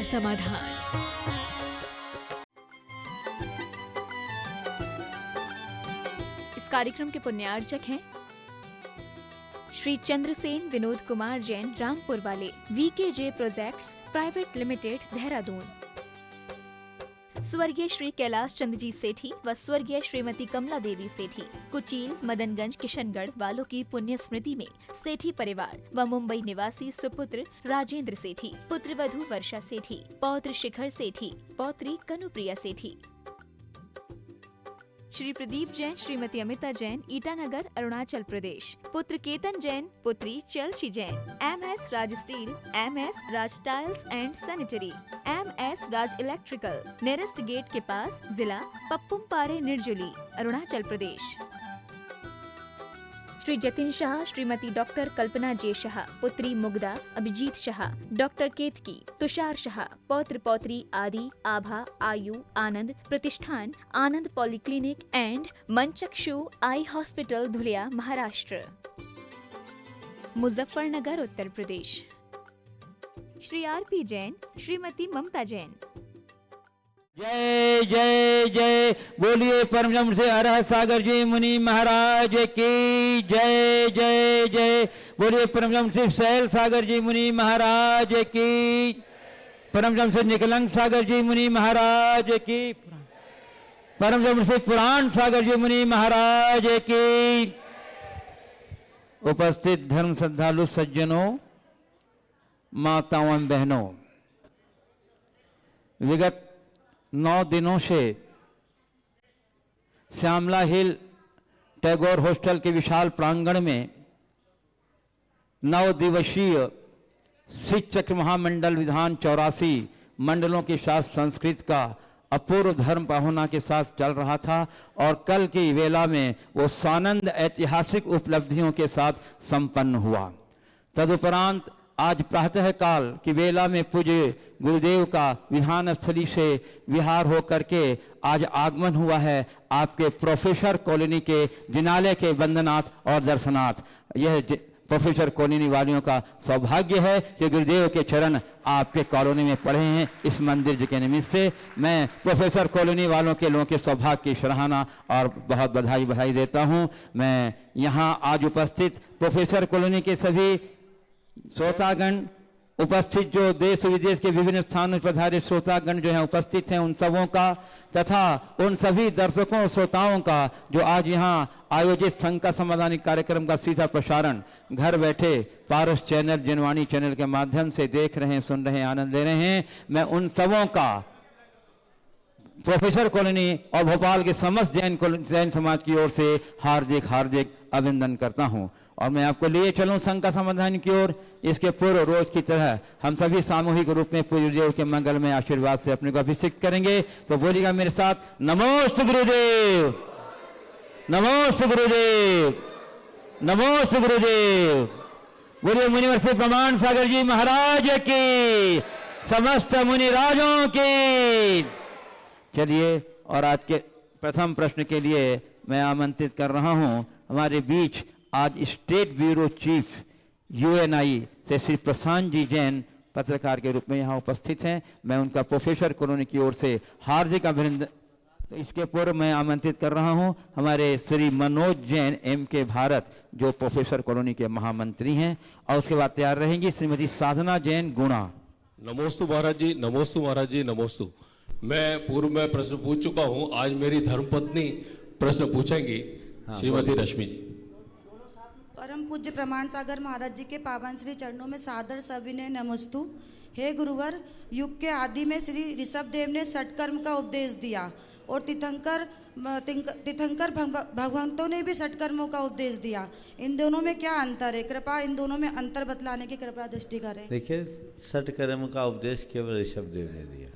समाधान। इस कार्यक्रम के पुण्यार्चक हैं श्री चंद्रसेन विनोद कुमार जैन, रामपुर वाले, VKJ projects private limited, Dehradun. स्वर्गीय श्री कैलाश चंद्र जी सेठी व स्वर्गीय श्रीमती कमला देवी सेठी, कुचील, मदनगंज, किशनगढ़ वालों की पुण्य स्मृति में सेठी परिवार व मुंबई निवासी सुपुत्र राजेंद्र सेठी, पुत्र वधू वर्षा सेठी, पौत्र शिखर सेठी, पौत्री कनुप्रिया सेठी। श्री प्रदीप जैन, श्रीमती अमिता जैन, ईटानगर, अरुणाचल प्रदेश, पुत्र केतन जैन, पुत्री Chalshi Jain, MS Raj steel, MS Raj tiles and sanitary, MS Raj electrical, nearest gate के पास, जिला पप्पुमपारे, निर्जुली, अरुणाचल प्रदेश। श्री जतिन शाह, श्रीमती डॉक्टर कल्पना जे शाह, पुत्री मुग्धा, अभिजीत शाह, डॉक्टर केतकी, तुषार शाह, पौत्र पौत्री Aadi, Aabha, Aayu, Anand Pratishthan, Anand polyclinic and Manchakshu eye hospital, Dhulia, Maharashtra. Muzaffarnagar, Uttar Pradesh. Shri RP Jain, Shrimati Mamta Jain. जय जय जय बोलिए परम से अरहत सागर जी मुनि महाराज की जय जय जय। बोलिए परम से शैल सागर जी मुनि महाराज की, परम से निकलंग सागर जी मुनि महाराज की, परम से पुराण सागर जी मुनि महाराज की। उपस्थित धर्म श्रद्धालु सज्जनों, माताओं एवं बहनों, विगत 9 दिनों से श्यामला हिल टैगोर हॉस्टल के विशाल प्रांगण में 9 दिवसीय सिख चक्र महामंडल विधान 84 मंडलों के साथ संस्कृत का अपूर्व धर्म पाहुना के साथ चल रहा था और कल की वेला में वो सानंद ऐतिहासिक उपलब्धियों के साथ संपन्न हुआ। तदुपरांत आज प्रातः काल की वेला में पूज्य गुरुदेव का विधान स्थली से विहार हो करके आज आगमन हुआ है आपके प्रोफेसर कॉलोनी के जिनालय के वंदनाथ और दर्शनाथ। यह प्रोफेसर कॉलोनी वालियों का सौभाग्य है कि गुरुदेव के चरण आपके कॉलोनी में पड़े हैं। इस मंदिर के निमित्त से मैं प्रोफेसर कॉलोनी वालों के लोगों के सौभाग्य की सराहना और बहुत बधाई देता हूं। मैं यहाँ आज उपस्थित प्रोफेसर कॉलोनी के सभी श्रोतागण, उपस्थित जो देश विदेश के विभिन्न स्थानों पर पधारे श्रोतागण जो हैं उपस्थित हैं, उन सबों का तथा उन सभी दर्शकों और श्रोताओं का जो आज यहाँ आयोजित संघ का संवैधानिक कार्यक्रम का सीधा प्रसारण घर बैठे पारस चैनल, जनवाणी चैनल के माध्यम से देख रहे हैं, सुन रहे हैं, आनंद ले रहे हैं, मैं उन सबों का प्रोफेसर कॉलोनी और भोपाल के समस्त जैन समाज की ओर से हार्दिक हार्दिक अभिनंदन करता हूं। और मैं आपको लिए चलूं संघ का समाधान की ओर। इसके पूर्व रोज की तरह हम सभी सामूहिक रूप में पूज्य गुरुदेव के मंगल में आशीर्वाद से अपने को अभिषेक करेंगे। तो बोलिएगा मेरे साथ, नमोस्तु गुरुदेव, नमोस्तु गुरुदेव, नमोस्तु गुरुदेव। बोलिए मुनिवर से प्रमाण सागर जी महाराज की, समस्त मुनि राजों की। चलिए, और आज के प्रथम प्रश्न के लिए मैं आमंत्रित कर रहा हूं हमारे बीच आज स्टेट ब्यूरो चीफ UNI से श्री प्रशांत जी जैन पत्रकार के रूप में यहाँ उपस्थित हैं। मैं उनका प्रोफेसर कॉलोनी की ओर से हार्दिक अभिनंदन। तो इसके पूर्व मैं आमंत्रित कर रहा हूँ हमारे श्री मनोज जैन MK भारत, जो प्रोफेसर कॉलोनी के महामंत्री हैं, और उसके बाद तैयार रहेंगी श्रीमती साधना जैन गुणा। नमोस्तु महाराज जी, नमोस्तु महाराज जी, नमोस्तु। मैं पूर्व में प्रश्न पूछ चुका हूँ, आज मेरी धर्मपत्नी प्रश्न पूछेंगी। श्रीमती रश्मि जी। परम पूज्य प्रमाण सागर महाराज जी के पावन श्री चरणों में सादर सविनय नमस्तु। हे गुरुवर, युग के आदि में श्री ऋषभ देव ने षटकर्म का उपदेश दिया और तीर्थंकर भगवंतों ने भी षटकर्मों का उपदेश दिया। इन दोनों में क्या अंतर है? कृपा इन दोनों में अंतर बतलाने की कृपा दृष्टि करें। देखिए, षटकर्म का उपदेश केवल ऋषभ देव ने दिया,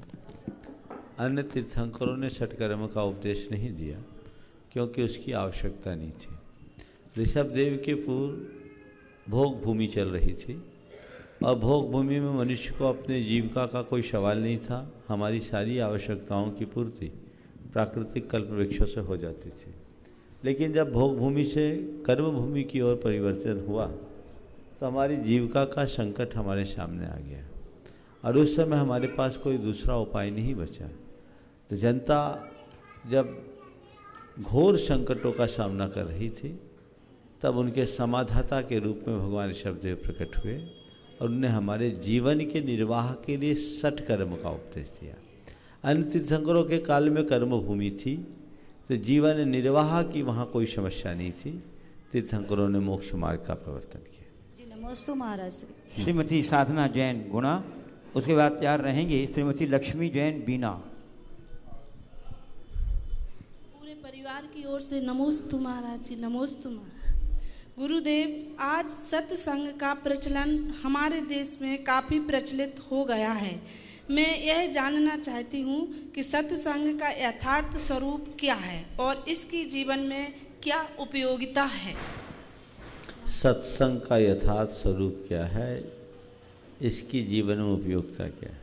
अन्य तीर्थंकरों ने षटकर्म का उपदेश नहीं दिया क्योंकि उसकी आवश्यकता नहीं थी। ऋषभ देव के पूर्व भोग भूमि चल रही थी और भोग भूमि में मनुष्य को अपने जीविका का कोई सवाल नहीं था। हमारी सारी आवश्यकताओं की पूर्ति प्राकृतिक कल्प वृक्षों से हो जाती थी। लेकिन जब भोग भूमि से कर्म भूमि की ओर परिवर्तन हुआ तो हमारी जीविका का संकट हमारे सामने आ गया और उस समय हमारे पास कोई दूसरा उपाय नहीं बचा। तो जनता जब घोर संकटों का सामना कर रही थी तब उनके समाधाता के रूप में भगवान ऋषभदेव प्रकट हुए और उन्होंने हमारे जीवन के निर्वाह के लिए सठ कर्म का उपदेश दिया। अन्य तीर्थंकरों के काल में कर्म भूमि थी तो जीवन निर्वाह की वहाँ कोई समस्या नहीं थी। तीर्थंकरों ने मोक्ष मार्ग का प्रवर्तन किया। जी नमोस्तु महाराज श्री। श्रीमती साधना जैन गुणा, उसके बाद तैयार रहेंगे श्रीमती लक्ष्मी जैन बीना। पूरे परिवार की ओर से नमोस्तु महाराज जी, नमोस्तु महाराज। गुरुदेव, आज सत्संग का प्रचलन हमारे देश में काफ़ी प्रचलित हो गया है। मैं यह जानना चाहती हूँ कि सत्संग का यथार्थ स्वरूप क्या है और इसकी जीवन में क्या उपयोगिता है। सत्संग का यथार्थ स्वरूप क्या है, इसकी जीवन में उपयोगिता क्या है।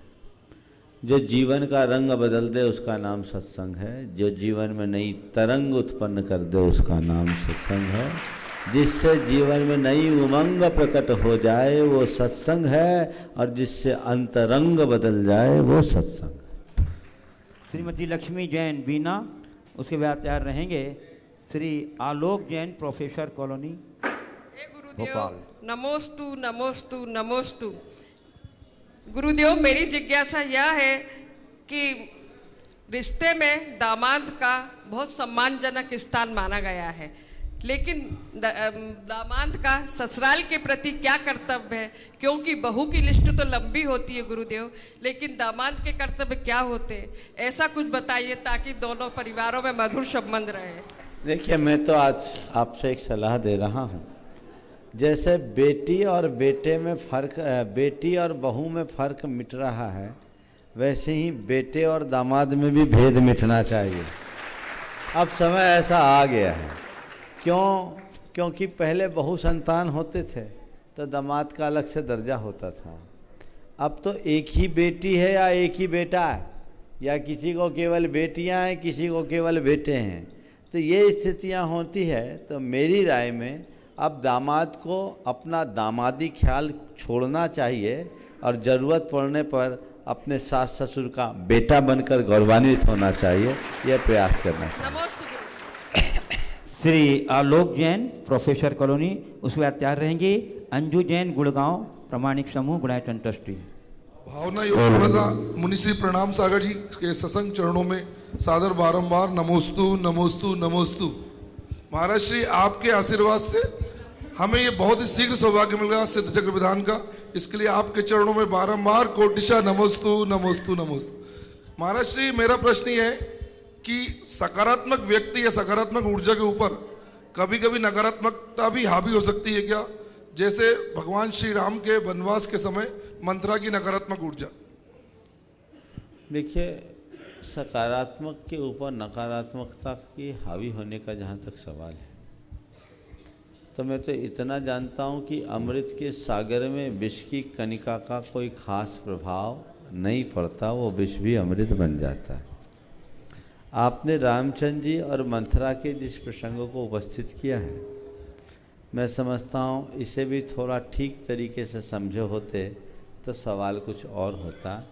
जो जीवन का रंग बदल दे उसका नाम सत्संग है। जो जीवन में नई तरंग उत्पन्न कर दे उसका नाम सत्संग है। जिससे जीवन में नई उमंग प्रकट हो जाए वो सत्संग है, और जिससे अंतरंग बदल जाए वो सत्संग। श्रीमती लक्ष्मी जैन बीना, उसके बाद तैयार रहेंगे श्री आलोक जैन, प्रोफेसर कॉलोनी, भोपाल। नमोस्तु नमोस्तु नमोस्तु। गुरुदेव, मेरी जिज्ञासा यह है कि रिश्ते में दामाद का बहुत सम्मानजनक स्थान माना गया है, लेकिन दामाद का ससुराल के प्रति क्या कर्तव्य है? क्योंकि बहू की लिस्ट तो लंबी होती है गुरुदेव, लेकिन दामाद के कर्तव्य क्या होते हैं? ऐसा कुछ बताइए ताकि दोनों परिवारों में मधुर संबंध रहे। देखिए, मैं तो आज आपसे एक सलाह दे रहा हूँ। जैसे बेटी और बेटे में फ़र्क, बेटी और बहू में फ़र्क मिट रहा है, वैसे ही बेटे और दामाद में भी भेद मिटना चाहिए। अब समय ऐसा आ गया है। क्योंकि पहले बहु संतान होते थे तो दामाद का अलग से दर्जा होता था। अब तो एक ही बेटी है या एक ही बेटा है, या किसी को केवल बेटियां हैं, किसी को केवल बेटे हैं। तो ये स्थितियां होती है। तो मेरी राय में अब दामाद को अपना दामादी ख्याल छोड़ना चाहिए और ज़रूरत पड़ने पर अपने सास ससुर का बेटा बनकर गौरवान्वित होना चाहिए। यह प्रयास करना चाहिए। श्री आलोक जैन, प्रोफेसर कॉलोनी, उसके बाद तैयार रहेंगे अंजू जैन, गुड़गांव, प्रमाणिक समूह, गुणायतन ट्रस्टी। भावना योग प्रणता मुनिश्री प्रणाम सागर जी के सत्संग चरणों में सादर बारंबार नमोस्तु नमोस्तु नमोस्तु। महाराज श्री, आपके आशीर्वाद से हमें ये बहुत ही शीघ्र सौभाग्य मिल गया सिद्ध चक्र विधान का। इसके लिए आपके चरणों में बारंबार कोटिशा नमोस्तु नमोस्तु नमोस्तु। महाराज श्री, मेरा प्रश्न ये है कि सकारात्मक व्यक्ति या सकारात्मक ऊर्जा के ऊपर कभी कभी नकारात्मकता भी हावी हो सकती है क्या? जैसे भगवान श्री राम के वनवास के समय मंथरा की नकारात्मक ऊर्जा। देखिए, सकारात्मक के ऊपर नकारात्मकता की हावी होने का जहाँ तक सवाल है, तो मैं तो इतना जानता हूँ कि अमृत के सागर में विष की कणिका का कोई खास प्रभाव नहीं पड़ता, वो विष भी अमृत बन जाता है। आपने रामचंद्र जी और मंथरा के जिस प्रसंग को उपस्थित किया है, मैं समझता हूँ इसे भी थोड़ा ठीक तरीके से समझे होते तो सवाल कुछ और होता।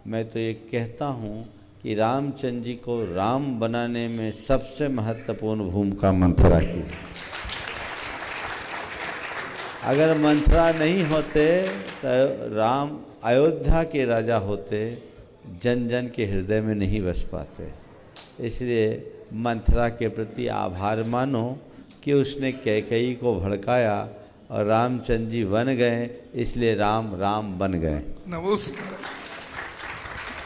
मैं तो ये कहता हूँ कि रामचंद्र जी को राम बनाने में सबसे महत्वपूर्ण भूमिका मंथरा की। अगर मंथरा नहीं होते तो राम अयोध्या के राजा होते, जन जन के हृदय में नहीं बस पाते। इसलिए मंथरा के प्रति आभार मानो कि उसने कैकेयी को भड़काया और रामचंद्र जी बन गए, इसलिए राम राम बन गए।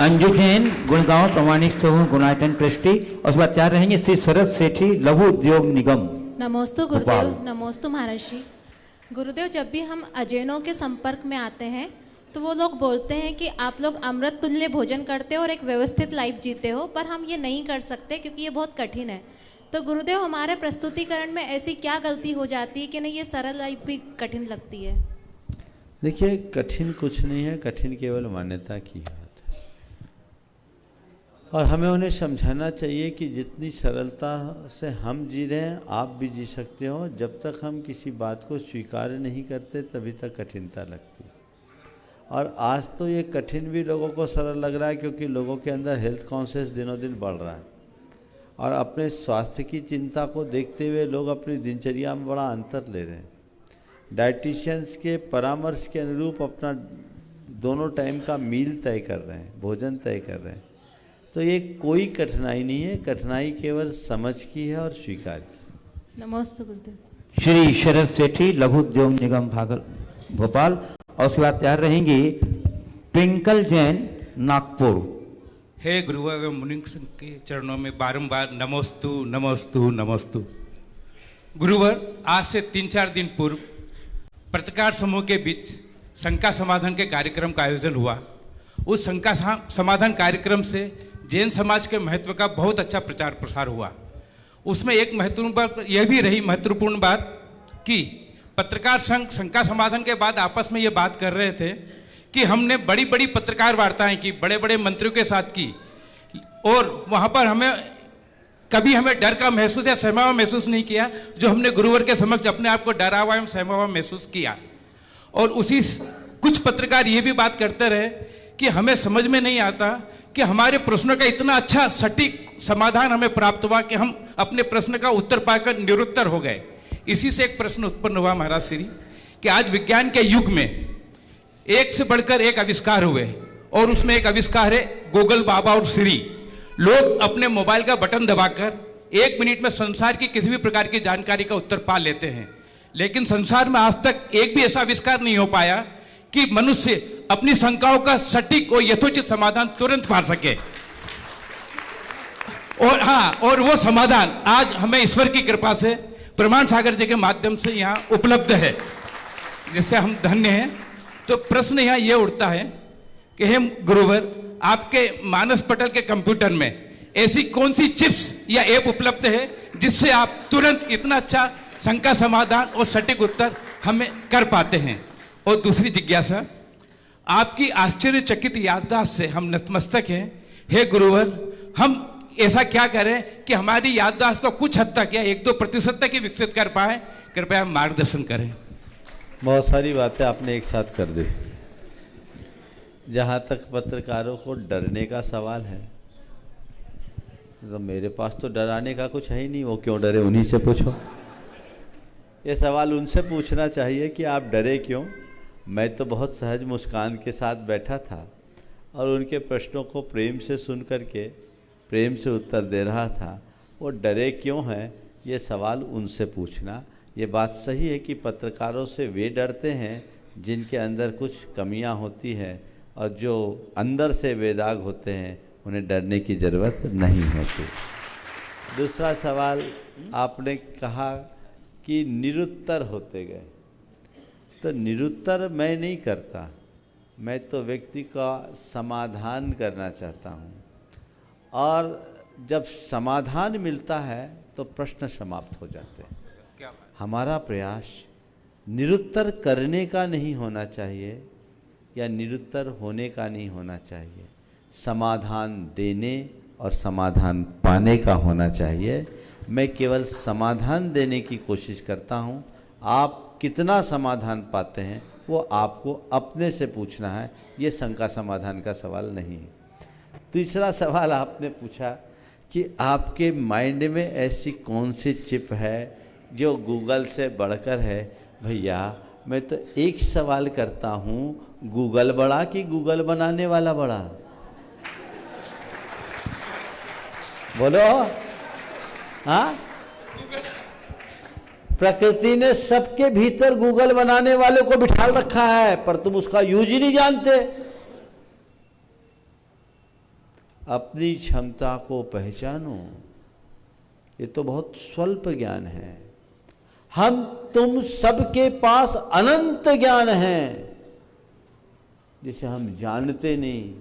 अंजू जैन, गुड़गांव, प्रमाणिक समूह, गुणायतन ट्रस्टी, और उसके बाद तैयार रहेंगे श्री शरद सेठी, लघु उद्योग निगम। नमोस्तु गुरुदेव, नमोस्तु महर्षि। गुरुदेव, जब भी हम अजैनों के संपर्क में आते हैं तो वो लोग बोलते हैं कि आप लोग अमृत तुल्य भोजन करते हो और एक व्यवस्थित लाइफ जीते हो, पर हम ये नहीं कर सकते क्योंकि ये बहुत कठिन है। तो गुरुदेव, हमारे प्रस्तुतिकरण में ऐसी क्या गलती हो जाती है कि नहीं ये सरल लाइफ भी कठिन लगती है? देखिए, कठिन कुछ नहीं है, कठिन केवल मान्यता की बात है। और हमें उन्हें समझाना चाहिए कि जितनी सरलता से हम जी रहे हैं आप भी जी सकते हो। जब तक हम किसी बात को स्वीकार नहीं करते तभी तक कठिनता लगती है। और आज तो ये कठिन भी लोगों को सरल लग रहा है, क्योंकि लोगों के अंदर हेल्थ कॉन्शियस दिनों दिन बढ़ रहा है और अपने स्वास्थ्य की चिंता को देखते हुए लोग अपनी दिनचर्या में बड़ा अंतर ले रहे हैं। डाइटिशियंस के परामर्श के अनुरूप अपना दोनों टाइम का मील तय कर रहे हैं, भोजन तय कर रहे हैं। तो ये कोई कठिनाई नहीं है, कठिनाई केवल समझ की है और स्वीकार की। नमस्ते गुरुदेव। श्री शरद सेठी, लघु उद्योग निगम भागल भोपाल। और उसके बाद तैयार रहेंगी ट्विंकल जैन, नागपुर। हे गुरुवर मुनि संघ के चरणों में बारंबार नमोस्तु नमोस्तु नमोस्तु। गुरुवर, आज से 3-4 दिन पूर्व पत्रकार समूह के बीच शंका समाधान के कार्यक्रम का आयोजन हुआ। उस शंका समाधान कार्यक्रम से जैन समाज के महत्व का बहुत अच्छा प्रचार प्रसार हुआ। उसमें एक महत्वपूर्ण बात यह भी रही महत्वपूर्ण बात कि पत्रकार संघ शंका समाधान के बाद आपस में ये बात कर रहे थे कि हमने बड़ी बड़ी पत्रकार वार्ताएं की, बड़े बड़े मंत्रियों के साथ की, और वहाँ पर कभी हमें डर का महसूस या सहमा हुआ महसूस नहीं किया, जो हमने गुरुवर के समक्ष अपने आप को डरा हुआ एवं सहमा हुआ महसूस किया। और उसी कुछ पत्रकार ये भी बात करते रहे कि हमें समझ में नहीं आता कि हमारे प्रश्नों का इतना अच्छा सटीक समाधान हमें प्राप्त हुआ कि हम अपने प्रश्न का उत्तर पाकर निरुत्तर हो गए। इसी से एक प्रश्न उत्पन्न हुआ महाराज श्री कि आज विज्ञान के युग में एक से बढ़कर एक आविष्कार हुए, और उसमें एक आविष्कार है गूगल बाबा और सिरी। लोग अपने मोबाइल का बटन दबाकर 1 मिनट में संसार की किसी भी प्रकार की जानकारी का उत्तर पा लेते हैं, लेकिन संसार में आज तक एक भी ऐसा आविष्कार नहीं हो पाया कि मनुष्य अपनी शंकाओं का सटीक और यथोचित समाधान तुरंत पा सके। और वो समाधान आज हमें ईश्वर की कृपा से प्रमाण सागर जी के माध्यम से यहाँ उपलब्ध है, जिससे हम धन्य हैं। तो प्रश्न यहाँ ये उठता है कि हे गुरुवर, आपके मानस पटल के कंप्यूटर में ऐसी कौन सी चिप्स या ऐप उपलब्ध है जिससे आप तुरंत इतना अच्छा शंका समाधान और सटीक उत्तर हमें कर पाते हैं? और दूसरी जिज्ञासा, आपकी आश्चर्यचकित याददाश्त से हम नतमस्तक हैं। हे गुरुवर, हम ऐसा क्या करें कि हमारी याददाश्त को कुछ हद तक या 1-2% तक ही विकसित कर पाए? कृपया मार्गदर्शन करें। बहुत सारी बातें आपने एक साथ कर दी। जहाँ तक पत्रकारों को डरने का सवाल है, तो मेरे पास तो डराने का कुछ है ही नहीं, वो क्यों डरे, उन्हीं से पूछो। ये सवाल उनसे पूछना चाहिए कि आप डरे क्यों। मैं तो बहुत सहज मुस्कान के साथ बैठा था और उनके प्रश्नों को प्रेम से सुन करके प्रेम से उत्तर दे रहा था। वो डरे क्यों हैं, ये सवाल उनसे पूछना। ये बात सही है कि पत्रकारों से वे डरते हैं जिनके अंदर कुछ कमियां होती हैं, और जो अंदर से बेदाग होते हैं उन्हें डरने की ज़रूरत नहीं होती। दूसरा सवाल आपने कहा कि निरुत्तर होते गए, तो निरुत्तर मैं नहीं करता, मैं तो व्यक्ति का समाधान करना चाहता हूँ। और जब समाधान मिलता है तो प्रश्न समाप्त हो जाते हैं। हमारा प्रयास निरुत्तर करने का नहीं होना चाहिए या निरुत्तर होने का नहीं होना चाहिए, समाधान देने और समाधान पाने का होना चाहिए। मैं केवल समाधान देने की कोशिश करता हूँ। आप कितना समाधान पाते हैं वो आपको अपने से पूछना है, ये शंका समाधान का सवाल नहीं है। तीसरा सवाल आपने पूछा कि आपके माइंड में ऐसी कौन सी चिप है जो गूगल से बढ़कर है। भैया, मैं तो एक सवाल करता हूँ, गूगल बड़ा कि गूगल बनाने वाला बड़ा? बोलो। हाँ, प्रकृति ने सबके भीतर गूगल बनाने वाले को बिठा रखा है, पर तुम उसका यूज ही नहीं जानते। अपनी क्षमता को पहचानो। ये तो बहुत स्वल्प ज्ञान है। हम तुम सबके पास अनंत ज्ञान है जिसे हम जानते नहीं,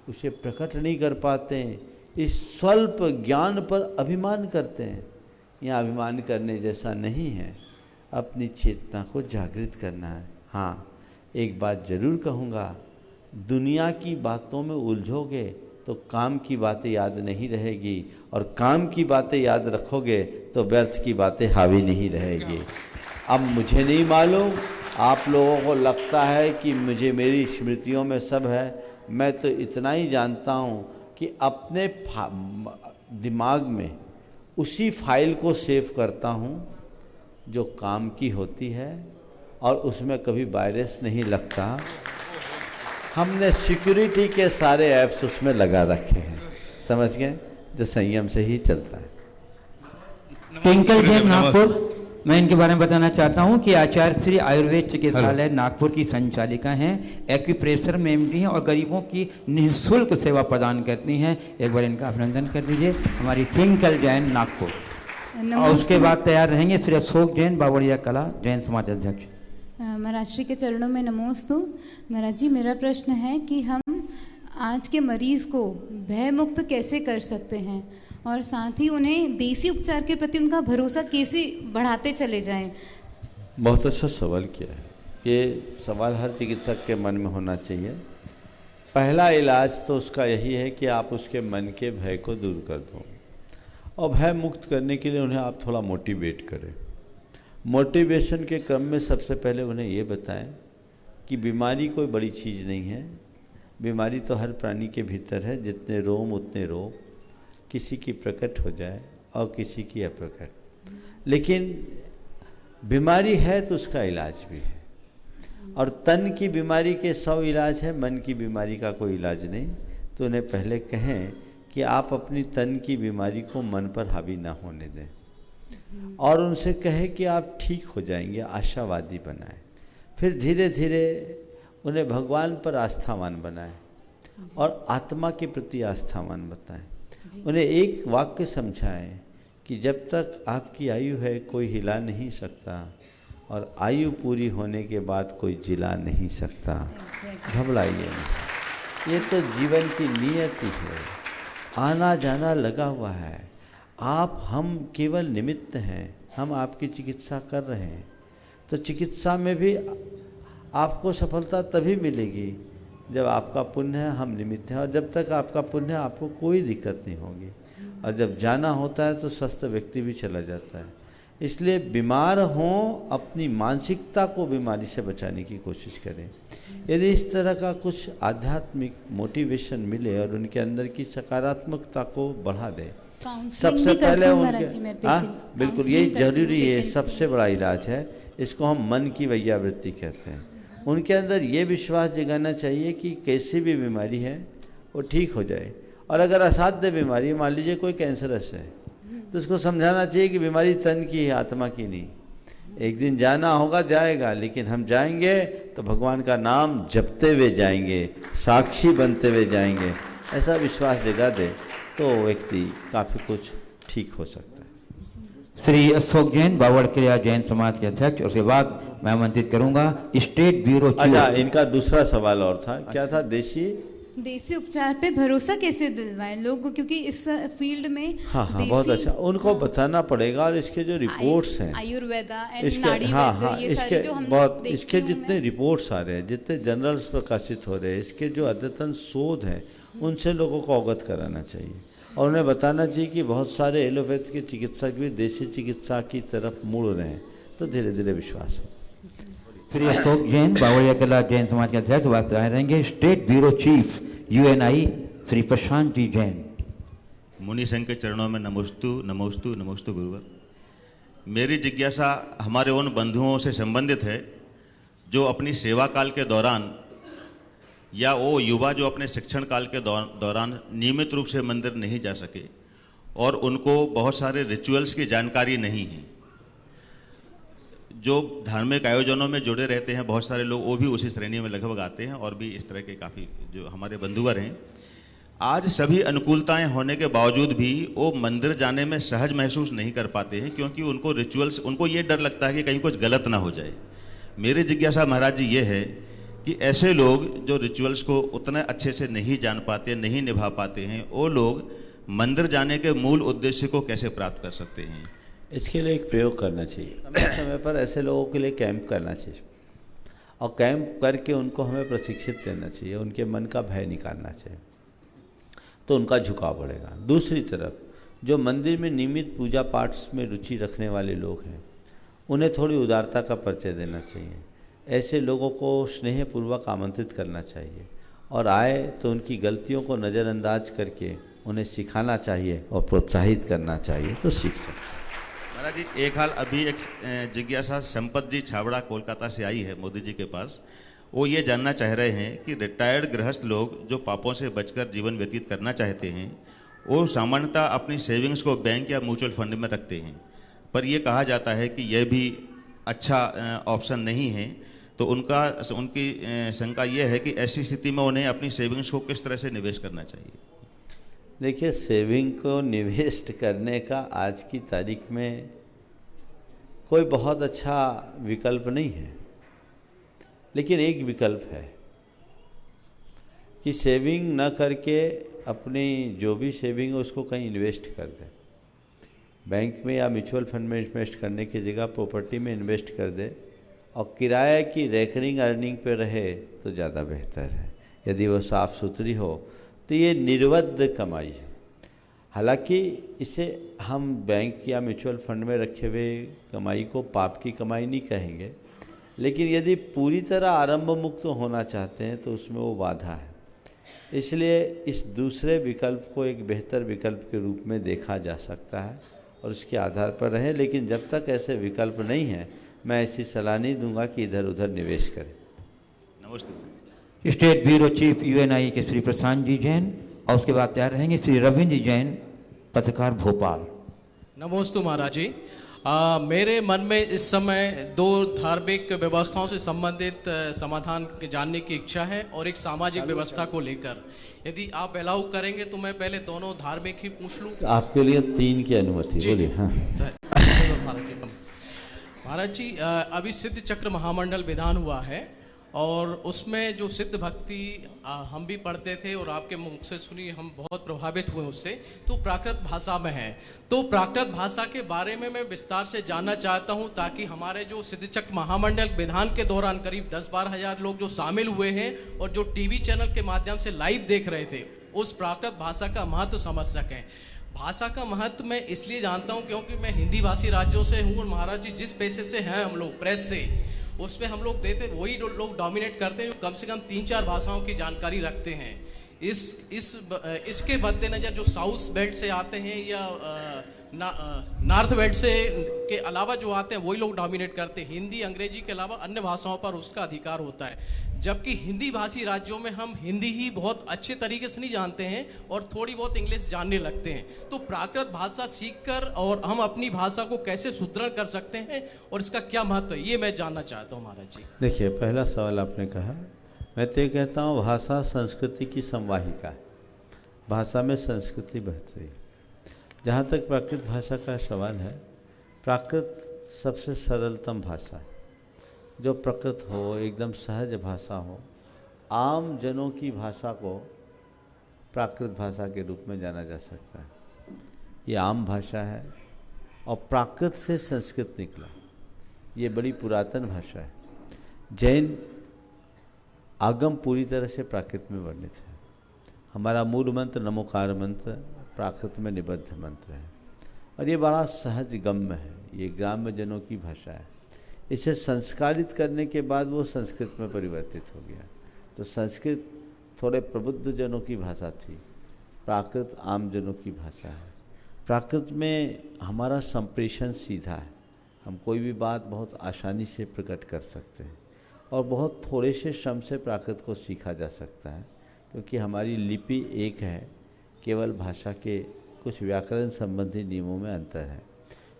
उसे प्रकट नहीं कर पाते। इस स्वल्प ज्ञान पर अभिमान करते हैं। यहाँ अभिमान करने जैसा नहीं है, अपनी चेतना को जागृत करना है। हाँ, एक बात जरूर कहूँगा, दुनिया की बातों में उलझोगे तो काम की बातें याद नहीं रहेगी, और काम की बातें याद रखोगे तो व्यर्थ की बातें हावी नहीं रहेगी। अब मुझे नहीं मालूम आप लोगों को लगता है कि मुझे मेरी स्मृतियों में सब है, मैं तो इतना ही जानता हूँ कि अपने दिमाग में उसी फाइल को सेव करता हूँ जो काम की होती है और उसमें कभी वायरस नहीं लगता। हमने सिक्योरिटी के सारे ऐप्स उसमें लगा रखे हैं, समझ गए, जो संयम से ही चलता है। ट्विंकल जैन नागपुर, मैं इनके बारे में बताना चाहता हूं कि आचार्य श्री आयुर्वेद चिकित्सालय नागपुर की संचालिका हैं, एक्यूप्रेशर में एमडी हैं और गरीबों की निःशुल्क सेवा प्रदान करती हैं। एक बार इनका अभिनंदन कर दीजिए, हमारी ट्विंकल जैन नागपुर। और उसके बाद तैयार रहेंगे श्री अशोक जैन, बावड़िया कला, जैन समाज अध्यक्ष। महाराज श्री के चरणों में नमोस्तु। महाराज जी, मेरा प्रश्न है कि हम आज के मरीज को भय मुक्त कैसे कर सकते हैं और साथ ही उन्हें देसी उपचार के प्रति उनका भरोसा कैसे बढ़ाते चले जाएं? बहुत अच्छा सवाल किया है। ये सवाल हर चिकित्सक के मन में होना चाहिए। पहला इलाज तो उसका यही है कि आप उसके मन के भय को दूर कर दो और भय मुक्त करने के लिए उन्हें आप थोड़ा मोटिवेट करें। मोटिवेशन के क्रम में सबसे पहले उन्हें ये बताएं कि बीमारी कोई बड़ी चीज़ नहीं है। बीमारी तो हर प्राणी के भीतर है, जितने रोम उतने रोग, किसी की प्रकट हो जाए और किसी की अप्रकट, लेकिन बीमारी है तो उसका इलाज भी है। और तन की बीमारी के 100 इलाज है, मन की बीमारी का कोई इलाज नहीं। तो उन्हें पहले कहें कि आप अपनी तन की बीमारी को मन पर हावी ना होने दें और उनसे कहे कि आप ठीक हो जाएंगे, आशावादी बनाएं। फिर धीरे धीरे उन्हें भगवान पर आस्थावान बनाएं और आत्मा के प्रति आस्थावान बताएं। उन्हें एक वाक्य समझाएं कि जब तक आपकी आयु है कोई हिला नहीं सकता और आयु पूरी होने के बाद कोई जिला नहीं सकता। घबराइए नहीं, ये तो जीवन की नियति है, आना जाना लगा हुआ है। आप हम केवल निमित्त हैं, हम आपकी चिकित्सा कर रहे हैं। तो चिकित्सा में भी आपको सफलता तभी मिलेगी जब आपका पुण्य है, हम निमित्त हैं। और जब तक आपका पुण्य है आपको कोई दिक्कत नहीं होगी। और जब जाना होता है तो स्वस्थ व्यक्ति भी चला जाता है। इसलिए बीमार हों, अपनी मानसिकता को बीमारी से बचाने की कोशिश करें। यदि इस तरह का कुछ आध्यात्मिक मोटिवेशन मिले और उनके अंदर की सकारात्मकता को बढ़ा दें, सबसे पहले उनके बिल्कुल यही जरूरी है, सबसे बड़ा इलाज है। इसको हम मन की वैयावृत्ति कहते हैं। उनके अंदर ये विश्वास जगाना चाहिए कि कैसी भी बीमारी है वो ठीक हो जाए। और अगर असाध्य बीमारी, मान लीजिए कोई कैंसरस है, तो उसको समझाना चाहिए कि बीमारी तन की है, आत्मा की नहीं। एक दिन जाना होगा, जाएगा, लेकिन हम जाएंगे तो भगवान का नाम जपते हुए जाएंगे, साक्षी बनते हुए जाएंगे। ऐसा विश्वास जगा दे तो व्यक्ति काफ़ी कुछ ठीक हो सकता है। श्री अशोक जैन, बावड़किया जैन समाज के अध्यक्ष। उसके बाद मैं आमंत्रित करूंगा स्टेट ब्यूरो। अच्छा, इनका दूसरा सवाल और था, क्या था? देसी उपचार पे भरोसा कैसे दिलवाएं लोगों, क्योंकि इस फील्ड में हाँ बहुत अच्छा उनको बताना पड़ेगा। और इसके जो रिपोर्ट्स हैं आयुर्वेदा इसके जितने रिपोर्ट्स आ रहे हैं, जितने जर्नल्स प्रकाशित हो रहे हैं, इसके जो अद्यतन शोध हैं, उनसे लोगों को अवगत कराना चाहिए। और उन्हें बताना चाहिए कि बहुत सारे एलोपैथ के चिकित्सक भी देसी चिकित्सा की तरफ मुड़ रहे हैं, तो धीरे धीरे विश्वास हो। श्री अशोक जैन, बावड़िया कला जैन समाज के अध्यक्ष। बात रहेंगे state bureau chief UNI Shri Prashant ji Jain. मुनि संघ के चरणों में नमोस्तु नमोस्तु नमोस्तु गुरुवर। मेरी जिज्ञासा हमारे उन बंधुओं से संबंधित है जो अपनी सेवा काल के दौरान या वो युवा जो अपने शिक्षण काल के दौरान नियमित रूप से मंदिर नहीं जा सके और उनको बहुत सारे रिचुअल्स की जानकारी नहीं है। जो धार्मिक आयोजनों में जुड़े रहते हैं बहुत सारे लोग, वो भी उसी श्रेणी में लगभग आते हैं और भी इस तरह के काफ़ी जो हमारे बंधुवर हैं। आज सभी अनुकूलताएं होने के बावजूद भी वो मंदिर जाने में सहज महसूस नहीं कर पाते हैं, क्योंकि उनको रिचुअल्स, उनको ये डर लगता है कि कहीं कुछ गलत ना हो जाए। मेरी जिज्ञासा महाराज जी ये है कि ऐसे लोग जो रिचुअल्स को उतना अच्छे से नहीं जान पाते, नहीं निभा पाते हैं, वो लोग मंदिर जाने के मूल उद्देश्य को कैसे प्राप्त कर सकते हैं? इसके लिए एक प्रयोग करना चाहिए। समय समय पर ऐसे लोगों के लिए कैंप करना चाहिए और कैंप करके उनको हमें प्रशिक्षित करना चाहिए, उनके मन का भय निकालना चाहिए, तो उनका झुकाव बढ़ेगा। दूसरी तरफ जो मंदिर में नियमित पूजा पाठ में रुचि रखने वाले लोग हैं, उन्हें थोड़ी उदारता का परिचय देना चाहिए ऐसे लोगों को स्नेहपूर्वक आमंत्रित करना चाहिए और आए तो उनकी गलतियों को नज़रअंदाज करके उन्हें सिखाना चाहिए और प्रोत्साहित करना चाहिए, तो सीख सकते। महाराज जी, एक हाल अभी एक जिज्ञासा संपत जी छाबड़ा कोलकाता से आई है मोदी जी के पास। वो ये जानना चाह रहे हैं कि रिटायर्ड गृहस्थ लोग जो पापों से बचकर जीवन व्यतीत करना चाहते हैं, वो सामान्यतः अपनी सेविंग्स को बैंक या म्यूचुअल फंड में रखते हैं, पर यह कहा जाता है कि यह भी अच्छा ऑप्शन नहीं है। तो उनकी शंका यह है कि ऐसी स्थिति में उन्हें अपनी सेविंग्स को किस तरह से निवेश करना चाहिए। देखिए, सेविंग को निवेश करने का आज की तारीख में कोई बहुत अच्छा विकल्प नहीं है, लेकिन एक विकल्प है कि सेविंग न करके अपनी जो भी सेविंग है उसको कहीं इन्वेस्ट कर दें। बैंक में या म्यूचुअल फंड में इन्वेस्ट करने की जगह प्रॉपर्टी में इन्वेस्ट कर दे और किराए की रेकरिंग अर्निंग पे रहे तो ज़्यादा बेहतर है। यदि वो साफ़ सुथरी हो तो ये निर्वध कमाई है। हालांकि इसे हम बैंक या म्यूचुअल फंड में रखे हुए कमाई को पाप की कमाई नहीं कहेंगे, लेकिन यदि पूरी तरह आरंभ मुक्त होना चाहते हैं तो उसमें वो बाधा है। इसलिए इस दूसरे विकल्प को एक बेहतर विकल्प के रूप में देखा जा सकता है और उसके आधार पर रहे, लेकिन जब तक ऐसे विकल्प नहीं है मैं ऐसी सलाह नहीं दूंगा कि इधर उधर निवेश करें। नमस्ते। स्टेट ब्यूरो चीफ यूएनआई के श्री प्रशांत जी जैन और उसके बाद तैयार रहेंगे श्री रविंद्र जी जैन, पत्रकार भोपाल। नमोस्तु महाराज जी। मेरे मन में इस समय दो धार्मिक व्यवस्थाओं से संबंधित समाधान जानने की इच्छा है और एक सामाजिक व्यवस्था को लेकर। यदि आप अलाउ करेंगे तो मैं पहले दोनों धार्मिक ही पूछ लूं। आपके लिए 3 की अनुमति, बोलिए। हाँ महाराज जी, अभी सिद्ध चक्र महामंडल विधान हुआ है और उसमें जो सिद्ध भक्ति हम भी पढ़ते थे और आपके मुख से सुनी, हम बहुत प्रभावित हुए उससे, तो प्राकृत भाषा में है। तो प्राकृत भाषा के बारे में मैं विस्तार से जानना चाहता हूं ताकि हमारे जो सिद्ध चक्र महामंडल विधान के दौरान करीब 10-12 हज़ार लोग जो शामिल हुए हैं और जो टीवी चैनल के माध्यम से लाइव देख रहे थे, उस प्राकृत भाषा का महत्व समझ सकें। भाषा का महत्व मैं इसलिए जानता हूं क्योंकि मैं हिंदी भाषी राज्यों से हूं और महाराज जी जिस पेशे से हैं हम लोग, प्रेस से, उसमें हम लोग देते वही लोग डोमिनेट करते हैं जो कम से कम 3-4 भाषाओं की जानकारी रखते हैं। इसके मद्देनजर जो साउथ बेल्ट से आते हैं या नॉर्थ बेल्ट से के अलावा जो आते हैं वही लोग डोमिनेट करते हैं। हिंदी अंग्रेजी के अलावा अन्य भाषाओं पर उसका अधिकार होता है, जबकि हिंदी भाषी राज्यों में हम हिंदी ही बहुत अच्छे तरीके से नहीं जानते हैं और थोड़ी बहुत इंग्लिश जानने लगते हैं। तो प्राकृत भाषा सीखकर और हम अपनी भाषा को कैसे सुदृढ़ कर सकते हैं और इसका क्या महत्व है, ये मैं जानना चाहता हूँ महाराज जी। देखिए, पहला सवाल आपने कहा, मैं तो ये कहता हूँ भाषा संस्कृति की संवाहिका है, भाषा में संस्कृति बहती है। जहाँ तक प्राकृत भाषा का सवाल है, प्राकृत सबसे सरलतम भाषा है, जो प्रकृत हो, एकदम सहज भाषा हो। आम जनों की भाषा को प्राकृत भाषा के रूप में जाना जा सकता है। ये आम भाषा है और प्राकृत से संस्कृत निकला, ये बड़ी पुरातन भाषा है। जैन आगम पूरी तरह से प्राकृत में वर्णित है। हमारा मूल मंत्र नमोकार मंत्र प्राकृत में निबद्ध मंत्र है और ये बड़ा सहज गम्य है, ये ग्राम्य जनों की भाषा है। इसे संस्कारित करने के बाद वो संस्कृत में परिवर्तित हो गया। तो संस्कृत थोड़े प्रबुद्ध जनों की भाषा थी, प्राकृत आम जनों की भाषा है। प्राकृत में हमारा संप्रेषण सीधा है, हम कोई भी बात बहुत आसानी से प्रकट कर सकते हैं और बहुत थोड़े से श्रम से प्राकृत को सीखा जा सकता है, क्योंकि हमारी लिपि एक है, केवल भाषा के कुछ व्याकरण संबंधी नियमों में अंतर है।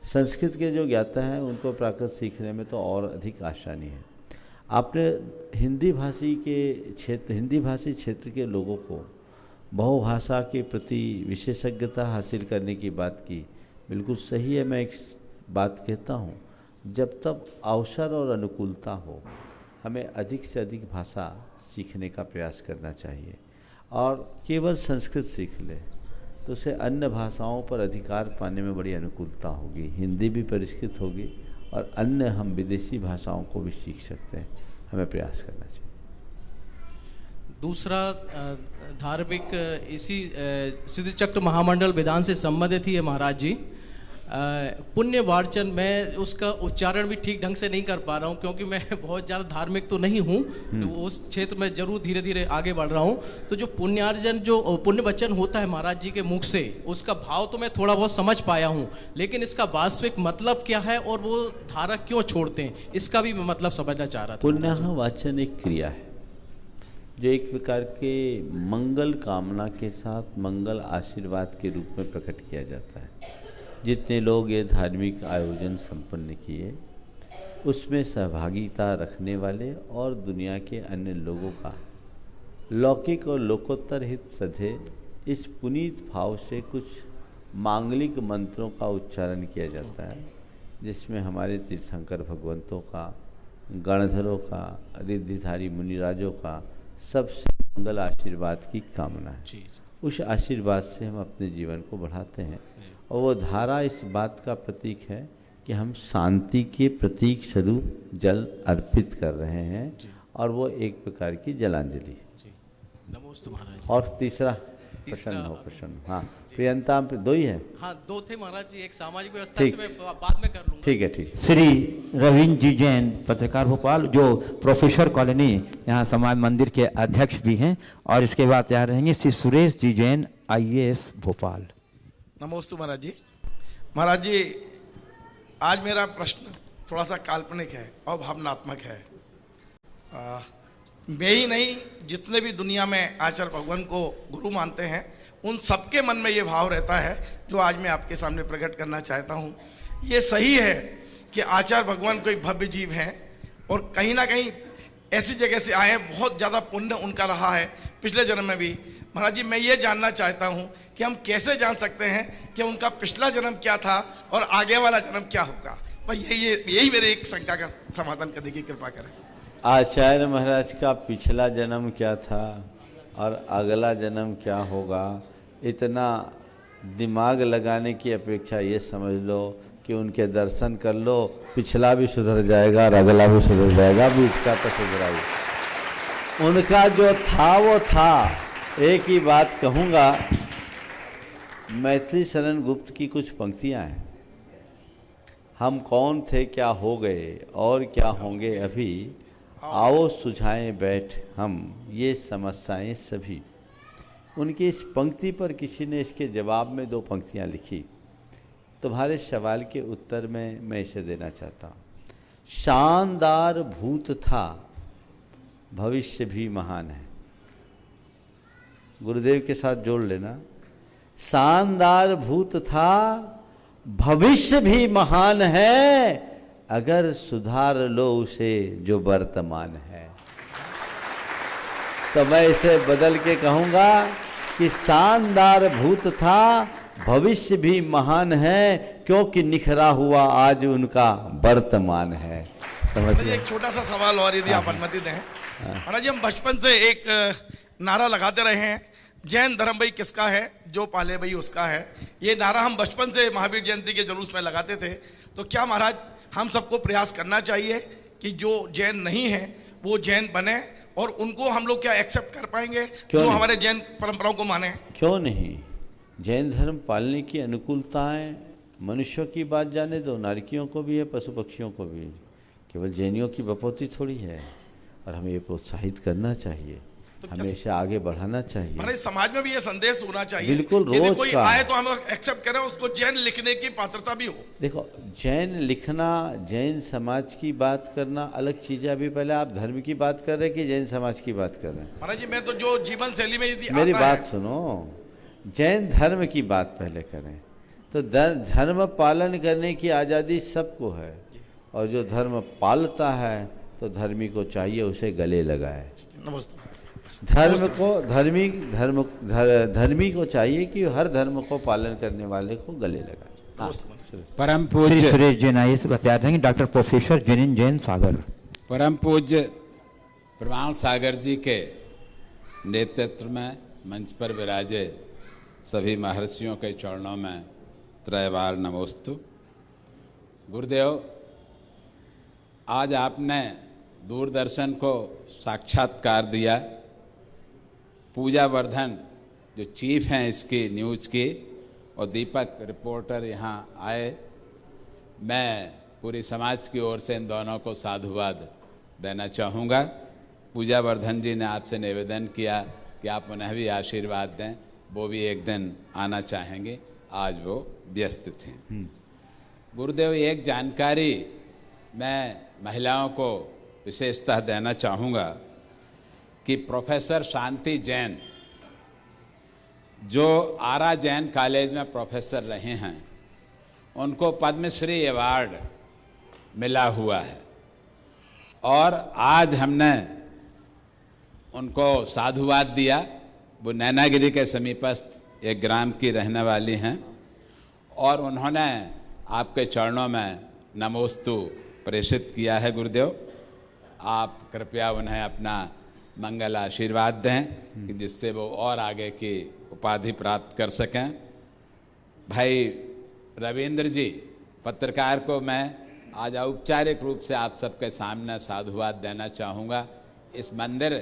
संस्कृत के जो ज्ञाता हैं उनको प्राकृत सीखने में तो और अधिक आसानी है। आपने हिंदी भाषी क्षेत्र के लोगों को बहुभाषा के प्रति विशेषज्ञता हासिल करने की बात की, बिल्कुल सही है। मैं एक बात कहता हूँ, जब तक अवसर और अनुकूलता हो, हमें अधिक से अधिक भाषा सीखने का प्रयास करना चाहिए। और केवल संस्कृत सीख ले तो उसे अन्य भाषाओं पर अधिकार पाने में बड़ी अनुकूलता होगी, हिंदी भी परिष्कृत होगी और अन्य हम विदेशी भाषाओं को भी सीख सकते हैं। हमें प्रयास करना चाहिए। दूसरा धार्मिक इसी सिद्ध चक्र महामंडल विधान से संबंधित ही है महाराज जी। पुण्य वार्चन, मैं उसका उच्चारण भी ठीक ढंग से नहीं कर पा रहा हूँ क्योंकि मैं बहुत ज़्यादा धार्मिक तो नहीं हूँ, तो उस क्षेत्र में जरूर धीरे धीरे आगे बढ़ रहा हूँ। तो जो पुण्यार्जन, जो पुण्य वचन होता है महाराज जी के मुख से, उसका भाव तो मैं थोड़ा बहुत समझ पाया हूँ, लेकिन इसका वास्तविक मतलब क्या है और वो धारक क्यों छोड़ते हैं, इसका भी मैं मतलब समझना चाह रहा था। पुण्य वाचन एक क्रिया है जो एक प्रकार के मंगल कामना के साथ मंगल आशीर्वाद के रूप में प्रकट किया जाता है। जितने लोग ये धार्मिक आयोजन संपन्न किए, उसमें सहभागिता रखने वाले और दुनिया के अन्य लोगों का लौकिक और लोकोत्तर हित सधे इस पुनीत भाव से कुछ मांगलिक मंत्रों का उच्चारण किया जाता है, जिसमें हमारे तीर्थंकर भगवंतों का, गणधरों का, रिद्धिधारी मुनिराजों का सबसे मंगल आशीर्वाद की कामना है। उस आशीर्वाद से हम अपने जीवन को बढ़ाते हैं और वो धारा इस बात का प्रतीक है कि हम शांति के प्रतीक स्वरूप जल अर्पित कर रहे हैं और वो एक प्रकार की जलांजलि है। नमोस्तु महाराज। और तीसरा प्रसन्न हो, प्रसन्न। हाँ, प्रियंता दो ही है। हाँ, दो थे महाराज जी, एक सामाजिक व्यवस्था से मैं बाद में कर लूंगा। ठीक है, ठीक। श्री रविंद्र जी जैन, पत्रकार भोपाल, जो प्रोफेसर कॉलोनी यहाँ समाज मंदिर के अध्यक्ष भी हैं, और इसके बाद यहाँ रहेंगे श्री सुरेश जी जैन, IAS भोपाल। नमोस्तु महाराज जी। महाराज जी, आज मेरा प्रश्न थोड़ा सा काल्पनिक है और भावनात्मक है। मैं ही नहीं, जितने भी दुनिया में आचार्य भगवान को गुरु मानते हैं, उन सबके मन में ये भाव रहता है जो आज मैं आपके सामने प्रकट करना चाहता हूँ। ये सही है कि आचार्य भगवान कोई भव्य जीव हैं और कहीं ना कहीं ऐसी जगह से आए, बहुत ज़्यादा पुण्य उनका रहा है पिछले जन्म में भी। महाराज जी, मैं ये जानना चाहता हूँ कि हम कैसे जान सकते हैं कि उनका पिछला जन्म क्या था और आगे वाला जन्म क्या होगा। भाई यही मेरे एक शंका का समाधान करने की कृपा करें। आचार्य महाराज का पिछला जन्म क्या था और अगला जन्म क्या होगा, इतना दिमाग लगाने की अपेक्षा ये समझ लो कि उनके दर्शन कर लो, पिछला भी सुधर जाएगा और अगला भी सुधर जाएगा, बीच का तो सुधरा ही। उनका जो था वो था। एक ही बात कहूँगा, मैथिली शरण गुप्त की कुछ पंक्तियाँ हैं। हम कौन थे, क्या हो गए और क्या होंगे अभी, आओ सुझाएं बैठ हम ये समस्याएं सभी। उनकी इस पंक्ति पर किसी ने इसके जवाब में दो पंक्तियां लिखी। तुम्हारे सवाल के उत्तर में मैं इसे देना चाहता हूँ। शानदार भूत था, भविष्य भी महान है। गुरुदेव के साथ जोड़ लेना। शानदार भूत था, भविष्य भी महान है, अगर सुधार लो उसे जो वर्तमान है। तो मैं इसे बदल के कहूँगा कि शानदार भूत था, भविष्य भी महान है, क्योंकि निखरा हुआ आज उनका वर्तमान है। समझिए। एक छोटा सा सवाल और, यदि आप अनुमति दें। महाराज जी, हम बचपन से एक नारा लगाते रहे हैं, जैन धर्म भाई किसका है, जो पाले भाई उसका है। ये नारा हम बचपन से महावीर जयंती के जुलूस में लगाते थे। तो क्या महाराज हम सबको प्रयास करना चाहिए कि जो जैन नहीं है वो जैन बने, और उनको हम लोग क्या एक्सेप्ट कर पाएंगे जो हमारे जैन परंपराओं को माने? क्यों नहीं। जैन धर्म पालने की अनुकूलताएं मनुष्यों की बात जाने दो, नारकियों को भी है, पशु पक्षियों को भी। केवल जैनियों की बपौती थोड़ी है, और हमें ये प्रोत्साहित करना चाहिए, हमें इसे आगे बढ़ाना चाहिए। हमारे समाज में भी ये संदेश होना चाहिए। बिल्कुल, यदि रोज कोई का आए तो हम एक्सेप्ट करें, उसको जैन लिखने की पात्रता भी हो। देखो, जैन लिखना, जैन समाज की बात करना अलग चीज है। अभी पहले आप धर्म की बात कर रहे हैं कि जैन समाज की बात कर रहे हैं? महाराज जी, मैं तो जो जीवन शैली में यदि मेरी आता बात है, सुनो। जैन धर्म की बात पहले करें तो धर्म पालन करने की आज़ादी सबको है, और जो धर्म पालता है तो धर्मी को चाहिए उसे गले लगाए। नमस्ते। धर्मी को चाहिए कि हर धर्म को पालन करने वाले को गले लगाए। परम पूज्य सुरेश जैन आइए से बता रहे हैं डॉक्टर प्रोफेसर जैन जैन सागर। परम पूज्य प्रमाण सागर जी के नेतृत्व में मंच पर विराजे सभी महर्षियों के चरणों में त्रयवार नमोस्तु। गुरुदेव, आज आपने दूरदर्शन को साक्षात्कार दिया। पूजा वर्धन जो चीफ हैं इसकी न्यूज़ की, और दीपक रिपोर्टर यहाँ आए। मैं पूरी समाज की ओर से इन दोनों को साधुवाद देना चाहूँगा। पूजा वर्धन जी ने आपसे निवेदन किया कि आप उन्हें भी आशीर्वाद दें, वो भी एक दिन आना चाहेंगे, आज वो व्यस्त थे। गुरुदेव, एक जानकारी मैं महिलाओं को विशेषतः देना चाहूँगा कि प्रोफेसर शांति जैन जो आरा जैन कॉलेज में प्रोफेसर रहे हैं, उनको पद्मश्री अवार्ड मिला हुआ है और आज हमने उनको साधुवाद दिया। वो नैनागिरी के समीपस्थ एक ग्राम की रहने वाली हैं और उन्होंने आपके चरणों में नमोस्तु प्रेषित किया है। गुरुदेव, आप कृपया उन्हें अपना मंगल आशीर्वाद दें कि जिससे वो और आगे की उपाधि प्राप्त कर सकें। भाई रविंद्र जी, पत्रकार को मैं आज औपचारिक रूप से आप सबके सामने साधुवाद देना चाहूँगा। इस मंदिर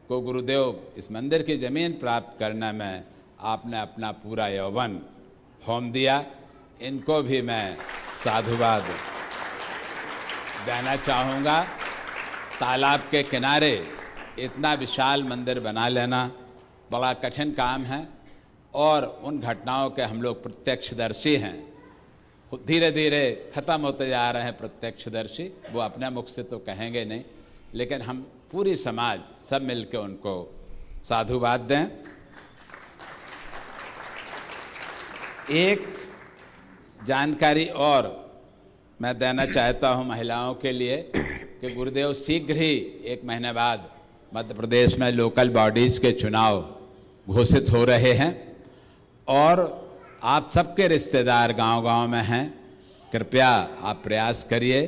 को गुरुदेव, इस मंदिर की ज़मीन प्राप्त करने में आपने अपना पूरा यौवन होम दिया। इनको भी मैं साधुवाद देना चाहूँगा। तालाब के किनारे इतना विशाल मंदिर बना लेना बड़ा कठिन काम है और उन घटनाओं के हम लोग प्रत्यक्षदर्शी हैं। धीरे धीरे ख़त्म होते जा रहे हैं प्रत्यक्षदर्शी, वो अपने मुख से तो कहेंगे नहीं, लेकिन हम पूरी समाज सब मिलकर उनको साधुवाद दें। एक जानकारी और मैं देना चाहता हूं महिलाओं के लिए कि गुरुदेव शीघ्र ही 1 महीने बाद मध्य प्रदेश में लोकल बॉडीज़ के चुनाव घोषित हो रहे हैं और आप सबके रिश्तेदार गांव-गांव में हैं। कृपया आप प्रयास करिए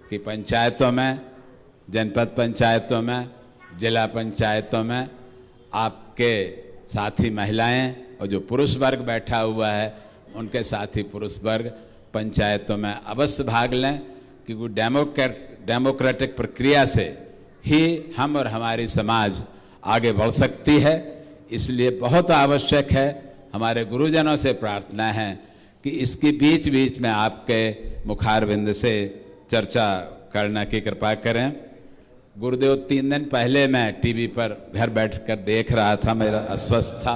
कि पंचायतों में, जनपद पंचायतों में, जिला पंचायतों में आपके साथी महिलाएं और जो पुरुष वर्ग बैठा हुआ है उनके साथी पुरुष वर्ग पंचायतों में अवश्य भाग लें, क्योंकि डेमोक्रेटिक प्रक्रिया से ही हम और हमारी समाज आगे बढ़ सकती है। इसलिए बहुत आवश्यक है, हमारे गुरुजनों से प्रार्थना है कि इसके बीच बीच में आपके मुखारविंद से चर्चा करने की कृपा करें। गुरुदेव, 3 दिन पहले मैं टीवी पर घर बैठकर देख रहा था, मेरा अस्वस्थ था,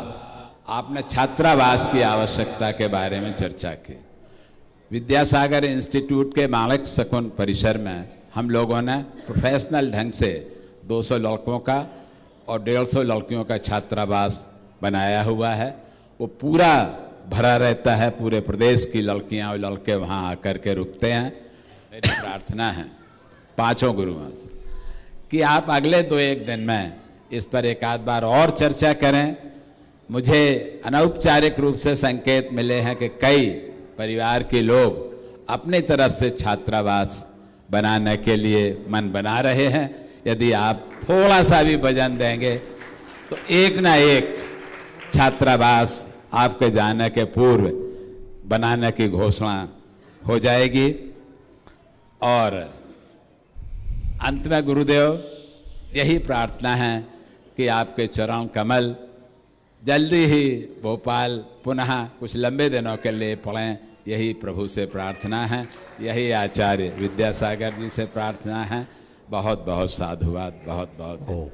आपने छात्रावास की आवश्यकता के बारे में चर्चा की। विद्यासागर इंस्टीट्यूट के माणक शकुन परिसर में हम लोगों ने प्रोफेशनल ढंग से 200 लड़कों का और 150 लड़कियों का छात्रावास बनाया हुआ है। वो पूरा भरा रहता है, पूरे प्रदेश की लड़कियां और लड़के वहाँ आकर के रुकते हैं। मेरी प्रार्थना है 5 गुरुओं से कि आप अगले 2-1 दिन में इस पर एक आध बार और चर्चा करें। मुझे अनौपचारिक रूप से संकेत मिले हैं कि कई परिवार के लोग अपनी तरफ से छात्रावास बनाने के लिए मन बना रहे हैं। यदि आप थोड़ा सा भी वजन देंगे तो एक ना एक छात्रावास आपके जाने के पूर्व बनाने की घोषणा हो जाएगी। और अंत में गुरुदेव यही प्रार्थना है कि आपके चरण कमल जल्दी ही भोपाल पुनः कुछ लंबे दिनों के लिए पढ़ें, यही प्रभु से प्रार्थना है, यही आचार्य विद्यासागर जी से प्रार्थना है। बहुत बहुत साधुवाद, बहुत बहुत।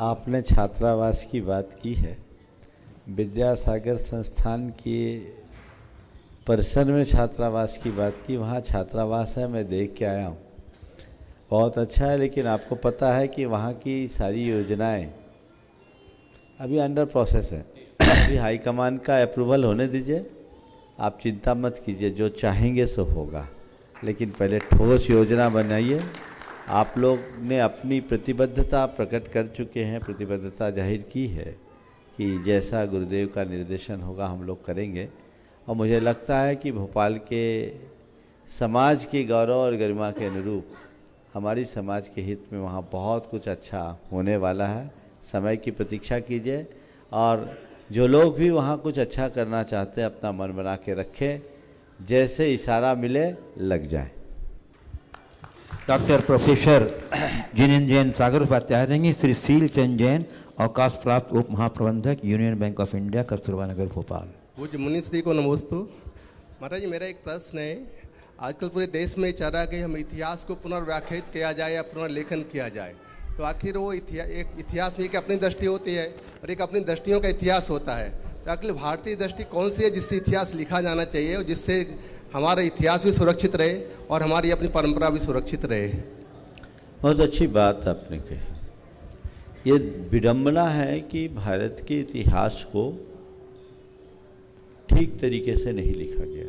आपने छात्रावास की बात की है। विद्यासागर संस्थान की परिसर में छात्रावास की बात की, वहाँ छात्रावास है, मैं देख के आया हूँ, बहुत अच्छा है। लेकिन आपको पता है कि वहाँ की सारी योजनाएं अभी अंडर प्रोसेस है। अभी हाईकमान का अप्रूवल होने दीजिए, आप चिंता मत कीजिए, जो चाहेंगे सो होगा। लेकिन पहले ठोस योजना बनाइए। आप लोग ने अपनी प्रतिबद्धता प्रकट कर चुके हैं, प्रतिबद्धता जाहिर की है कि जैसा गुरुदेव का निर्देशन होगा हम लोग करेंगे। और मुझे लगता है कि भोपाल के समाज के गौरव और गरिमा के अनुरूप हमारी समाज के हित में वहाँ बहुत कुछ अच्छा होने वाला है। समय की प्रतीक्षा कीजिए और जो लोग भी वहाँ कुछ अच्छा करना चाहते हैं अपना मन बना के रखें, जैसे इशारा मिले लग जाए। डॉक्टर प्रोफेसर जिनेन्द्र जैन सागर उपाध्याय रहेंगे। श्री सील चंद जैन, अवकाश प्राप्त उप महाप्रबंधक, union bank of India, Kasturba Nagar, Bhopal. पूज्य मुनिश्री को नमोस्तु। महाराज जी, मेरा एक प्रश्न है। आजकल पूरे देश में चल रहा है कि हम इतिहास को पुनर्व्याख्यात किया जाए या पुनर्लेखन किया जाए, तो आखिर वो एक इतिहास में एक अपनी दृष्टि होती है और एक अपनी दृष्टियों का इतिहास होता है। तो आखिर भारतीय दृष्टि कौन सी है जिससे इतिहास लिखा जाना चाहिए और जिससे हमारा इतिहास भी सुरक्षित रहे और हमारी अपनी परंपरा भी सुरक्षित रहे? बहुत अच्छी बात आपने कही। ये विडंबना है कि भारत के इतिहास को ठीक तरीके से नहीं लिखा गया।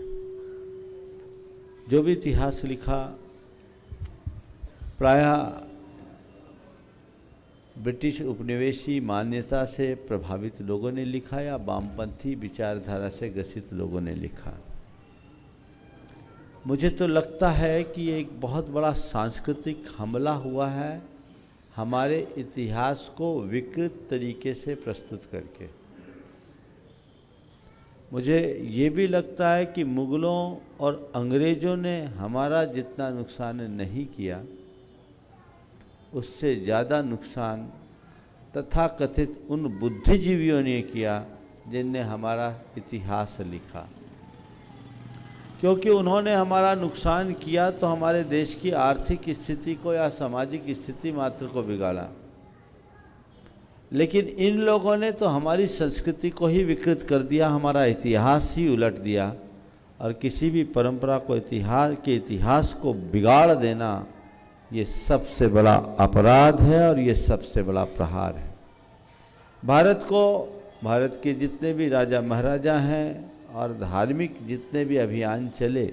जो भी इतिहास लिखा प्रायः ब्रिटिश उपनिवेशी मान्यता से प्रभावित लोगों ने लिखा या वामपंथी विचारधारा से ग्रसित लोगों ने लिखा। मुझे तो लगता है कि एक बहुत बड़ा सांस्कृतिक हमला हुआ है हमारे इतिहास को विकृत तरीके से प्रस्तुत करके। मुझे ये भी लगता है कि मुग़लों और अंग्रेज़ों ने हमारा जितना नुकसान नहीं किया, उससे ज़्यादा नुकसान तथाकथित उन बुद्धिजीवियों ने किया जिनने हमारा इतिहास लिखा। क्योंकि उन्होंने हमारा नुकसान किया तो हमारे देश की आर्थिक स्थिति को या सामाजिक स्थिति मात्र को बिगाड़ा, लेकिन इन लोगों ने तो हमारी संस्कृति को ही विकृत कर दिया, हमारा इतिहास ही उलट दिया। और किसी भी परंपरा को इतिहास को बिगाड़ देना ये सबसे बड़ा अपराध है और ये सबसे बड़ा प्रहार है। भारत के जितने भी राजा महाराजा हैं और धार्मिक जितने भी अभियान चले,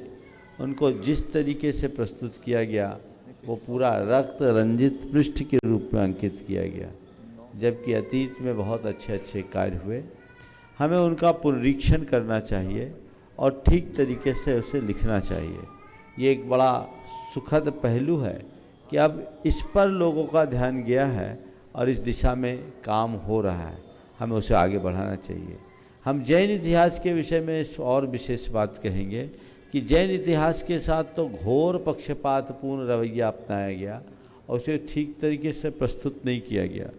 उनको जिस तरीके से प्रस्तुत किया गया वो पूरा रक्त रंजित पृष्ठ के रूप में अंकित किया गया, जबकि अतीत में बहुत अच्छे अच्छे कार्य हुए। हमें उनका पुनरीक्षण करना चाहिए और ठीक तरीके से उसे लिखना चाहिए। ये एक बड़ा सुखद पहलू है कि अब इस पर लोगों का ध्यान गया है और इस दिशा में काम हो रहा है। हमें उसे आगे बढ़ाना चाहिए। हम जैन इतिहास के विषय में और विशेष बात कहेंगे कि जैन इतिहास के साथ तो घोर पक्षपातपूर्ण रवैया अपनाया गया और उसे ठीक तरीके से प्रस्तुत नहीं किया गया।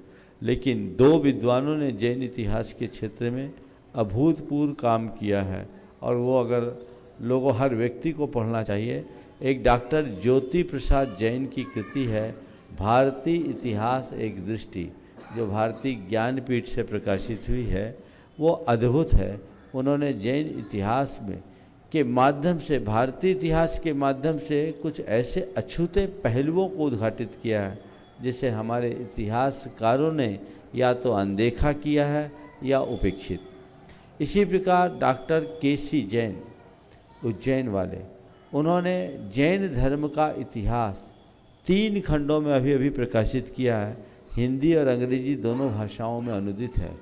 लेकिन दो विद्वानों ने जैन इतिहास के क्षेत्र में अभूतपूर्व काम किया है और वो अगर लोगों हर व्यक्ति को पढ़ना चाहिए। एक डॉक्टर ज्योति प्रसाद जैन की कृति है भारतीय इतिहास एक दृष्टि, जो भारतीय ज्ञानपीठ से प्रकाशित हुई है। वो अद्भुत है। उन्होंने जैन इतिहास में के माध्यम से, भारतीय इतिहास के माध्यम से कुछ ऐसे अछूते पहलुओं को उद्घाटित किया है जिसे हमारे इतिहासकारों ने या तो अनदेखा किया है या उपेक्षित। इसी प्रकार डॉक्टर केसी जैन, उज्जैन वाले, उन्होंने जैन धर्म का इतिहास 3 खंडों में अभी प्रकाशित किया है। हिंदी और अंग्रेजी दोनों भाषाओं में अनुदित है।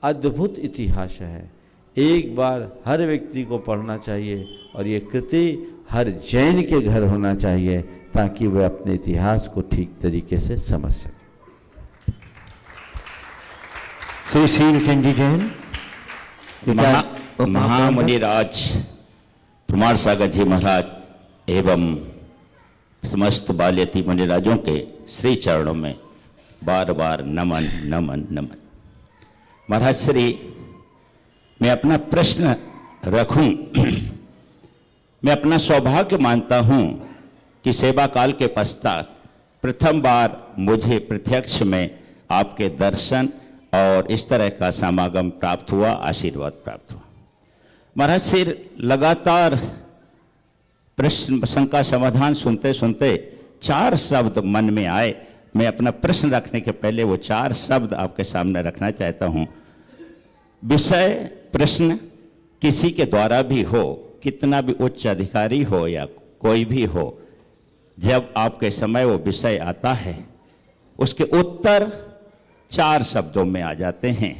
अद्भुत इतिहास है, एक बार हर व्यक्ति को पढ़ना चाहिए और ये कृति हर जैन के घर होना चाहिए ताकि वह अपने इतिहास को ठीक तरीके से समझ सके। श्री सील चंद जी जैन, महामुनिराज प्रमाण सागर जी महाराज एवं समस्त बाल्यती मुनिराजों के श्री चरणों में बार बार नमन नमन नमन। महाराज श्री, मैं अपना प्रश्न रखूं। मैं अपना सौभाग्य मानता हूं कि सेवा काल के पश्चात प्रथम बार मुझे प्रत्यक्ष में आपके दर्शन और इस तरह का समागम प्राप्त हुआ, आशीर्वाद प्राप्त हुआ। महाराज श्री, लगातार प्रश्न प्रसंग का समाधान सुनते सुनते 4 शब्द मन में आए। मैं अपना प्रश्न रखने के पहले वो 4 शब्द आपके सामने रखना चाहता हूं। विषय प्रश्न किसी के द्वारा भी हो, कितना भी उच्च अधिकारी हो या कोई भी हो, जब आपके समय वो विषय आता है उसके उत्तर 4 शब्दों में आ जाते हैं।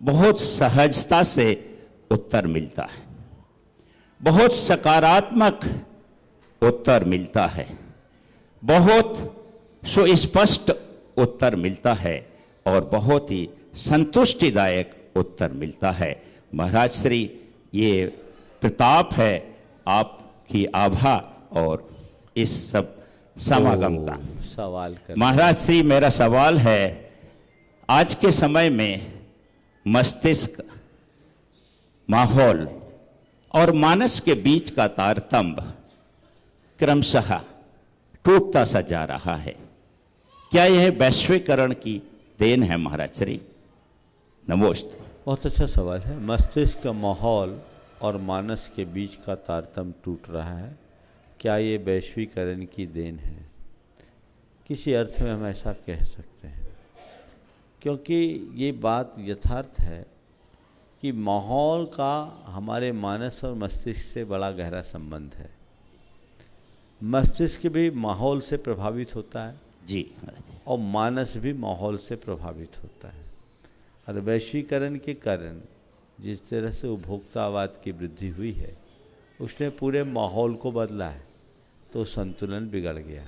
बहुत सहजता से उत्तर मिलता है, बहुत सकारात्मक उत्तर मिलता है, बहुत सुस्पष्ट उत्तर मिलता है और बहुत ही संतुष्टिदायक उत्तर मिलता है। महाराज श्री, ये प्रताप है आपकी आभा और इस सब समागम का सवाल कर। महाराज श्री, मेरा सवाल है, आज के समय में मस्तिष्क, माहौल और मानस के बीच का तारतम्य क्रमशः टूटता सा जा रहा है। क्या यह वैश्वीकरण की देन है महाराज श्री? नमोस्त। बहुत अच्छा सवाल है। मस्तिष्क का माहौल और मानस के बीच का तारतम्य टूट रहा है, क्या ये वैश्वीकरण की देन है? किसी अर्थ में हम ऐसा कह सकते हैं, क्योंकि ये बात यथार्थ है कि माहौल का हमारे मानस और मस्तिष्क से बड़ा गहरा संबंध है। मस्तिष्क भी माहौल से प्रभावित होता है जी, और मानस भी माहौल से प्रभावित होता है। और वैश्वीकरण के कारण जिस तरह से उपभोक्तावाद की वृद्धि हुई है, उसने पूरे माहौल को बदला है, तो संतुलन बिगड़ गया।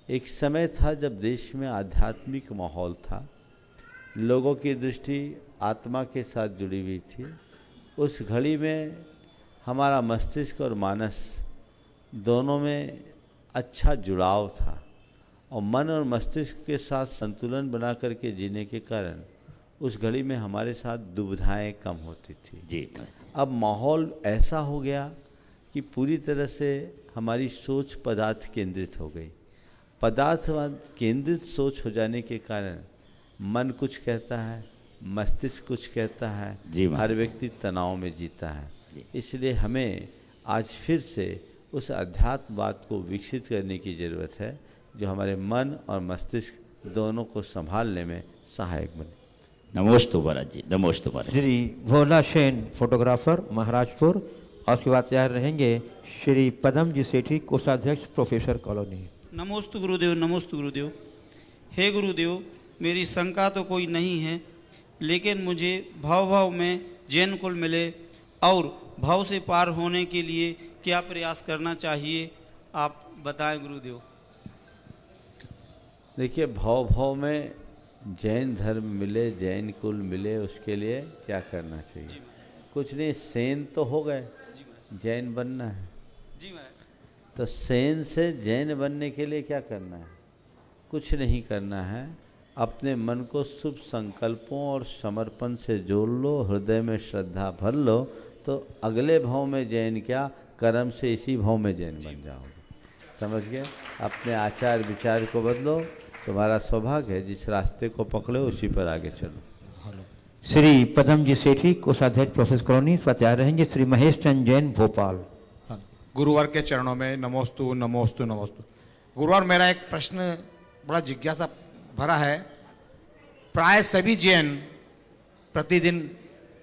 एक समय था जब देश में आध्यात्मिक माहौल था, लोगों की दृष्टि आत्मा के साथ जुड़ी हुई थी। उस घड़ी में हमारा मस्तिष्क और मानस दोनों में अच्छा जुड़ाव था, और मन और मस्तिष्क के साथ संतुलन बना करके जीने के कारण उस घड़ी में हमारे साथ दुविधाएं कम होती थी जी। अब माहौल ऐसा हो गया कि पूरी तरह से हमारी सोच पदार्थ केंद्रित हो गई। पदार्थवाद केंद्रित सोच हो जाने के कारण मन कुछ कहता है, मस्तिष्क कुछ कहता है, हर व्यक्ति तनाव में जीता है। इसलिए हमें आज फिर से उस अध्यात्मवाद को विकसित करने की ज़रूरत है, जो हमारे मन और मस्तिष्क दोनों को संभालने में सहायक बने। नमोस्तु महाराज जी, नमोस्तु महाराज। श्री भोला सेन, फोटोग्राफर, महाराजपुर। और उसके बाद तैयार रहेंगे श्री पदम जी सेठी, कोषाध्यक्ष, प्रोफेसर कॉलोनी। नमोस्तु गुरुदेव, नमोस्तु गुरुदेव। हे गुरुदेव, मेरी शंका तो कोई नहीं है, लेकिन मुझे भाव में जैन कुल मिले और भाव से पार होने के लिए क्या प्रयास करना चाहिए, आप बताएं गुरुदेव। देखिए, भाव में जैन धर्म मिले, जैन कुल मिले, उसके लिए क्या करना चाहिए? कुछ नहीं, सेन तो हो गए, जैन बनना है। जी महाराज। तो सेन से जैन बनने के लिए क्या करना है? कुछ नहीं करना है। अपने मन को शुभ संकल्पों और समर्पण से जोड़ लो, हृदय में श्रद्धा भर लो, तो अगले भाव में जैन क्या, कर्म से इसी भाव में जैन बन जाओगे। समझ गए? अपने आचार विचार को बदलो, तुम्हारा सौभाग्य है। जिस रास्ते को पकड़ो उसी पर आगे चलो। श्री पदम जी सेठी, कोषाध्यक्ष, प्रोफेसर कॉलोनी। तैयार रहेंगे श्री महेश चंद जैन, भोपाल। गुरुवार के चरणों में नमोस्तु, नमोस्तु, नमोस्तु। गुरुवार, मेरा एक प्रश्न बड़ा जिज्ञासा भरा है। प्राय सभी जैन प्रतिदिन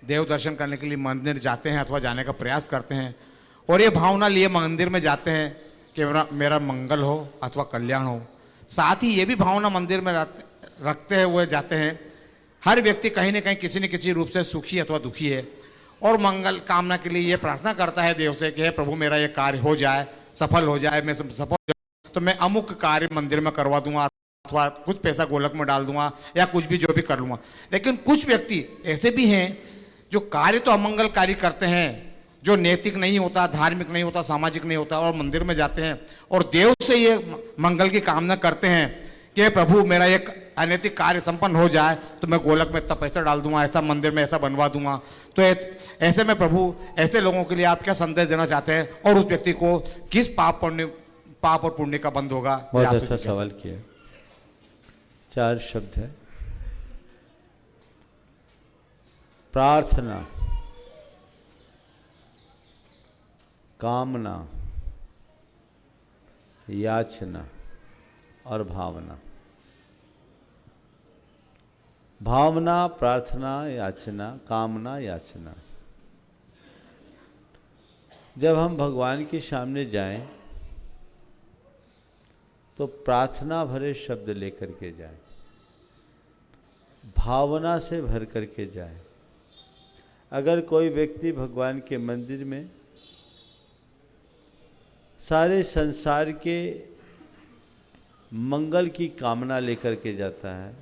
देव दर्शन करने के लिए मंदिर जाते हैं अथवा जाने का प्रयास करते हैं, और ये भावना लिए मंदिर में जाते हैं कि मेरा मंगल हो अथवा कल्याण हो। साथ ही ये भी भावना मंदिर में रखते हुए जाते हैं। हर व्यक्ति कहीं न कहीं किसी न किसी रूप से सुखी अथवा दुखी है, और मंगल कामना के लिए ये प्रार्थना करता है देव से कि हे प्रभु, मेरा ये कार्य हो जाए, सफल हो जाए, मैं सफल हो जाए तो मैं अमुक कार्य मंदिर में करवा दूंगा, अथवा कुछ पैसा गोलक में डाल दूंगा, या कुछ भी जो भी कर लूंगा। लेकिन कुछ व्यक्ति ऐसे भी हैं जो कार्य तो अमंगलकारी करते हैं, जो नैतिक नहीं होता, धार्मिक नहीं होता, सामाजिक नहीं होता, और मंदिर में जाते हैं और देव से ये मंगल की कामना करते हैं कि प्रभु, मेरा एक अनैतिक कार्य संपन्न हो जाए तो मैं गोलक में इतना पैसा डाल दूंगा, ऐसा मंदिर में ऐसा बनवा दूंगा। तो ऐसे में प्रभु, ऐसे लोगों के लिए आप क्या संदेश देना चाहते हैं, और उस व्यक्ति को किस पाप और पुण्य का बंध होगा? बहुत अच्छा सवाल किया। 4 शब्द है। प्रार्थना, कामना, याचना और भावना। भावना, प्रार्थना, याचना, कामना, याचना। जब हम भगवान के सामने जाएं तो प्रार्थना भरे शब्द लेकर के जाएं, भावना से भर करके जाएं। अगर कोई व्यक्ति भगवान के मंदिर में सारे संसार के मंगल की कामना लेकर के जाता है,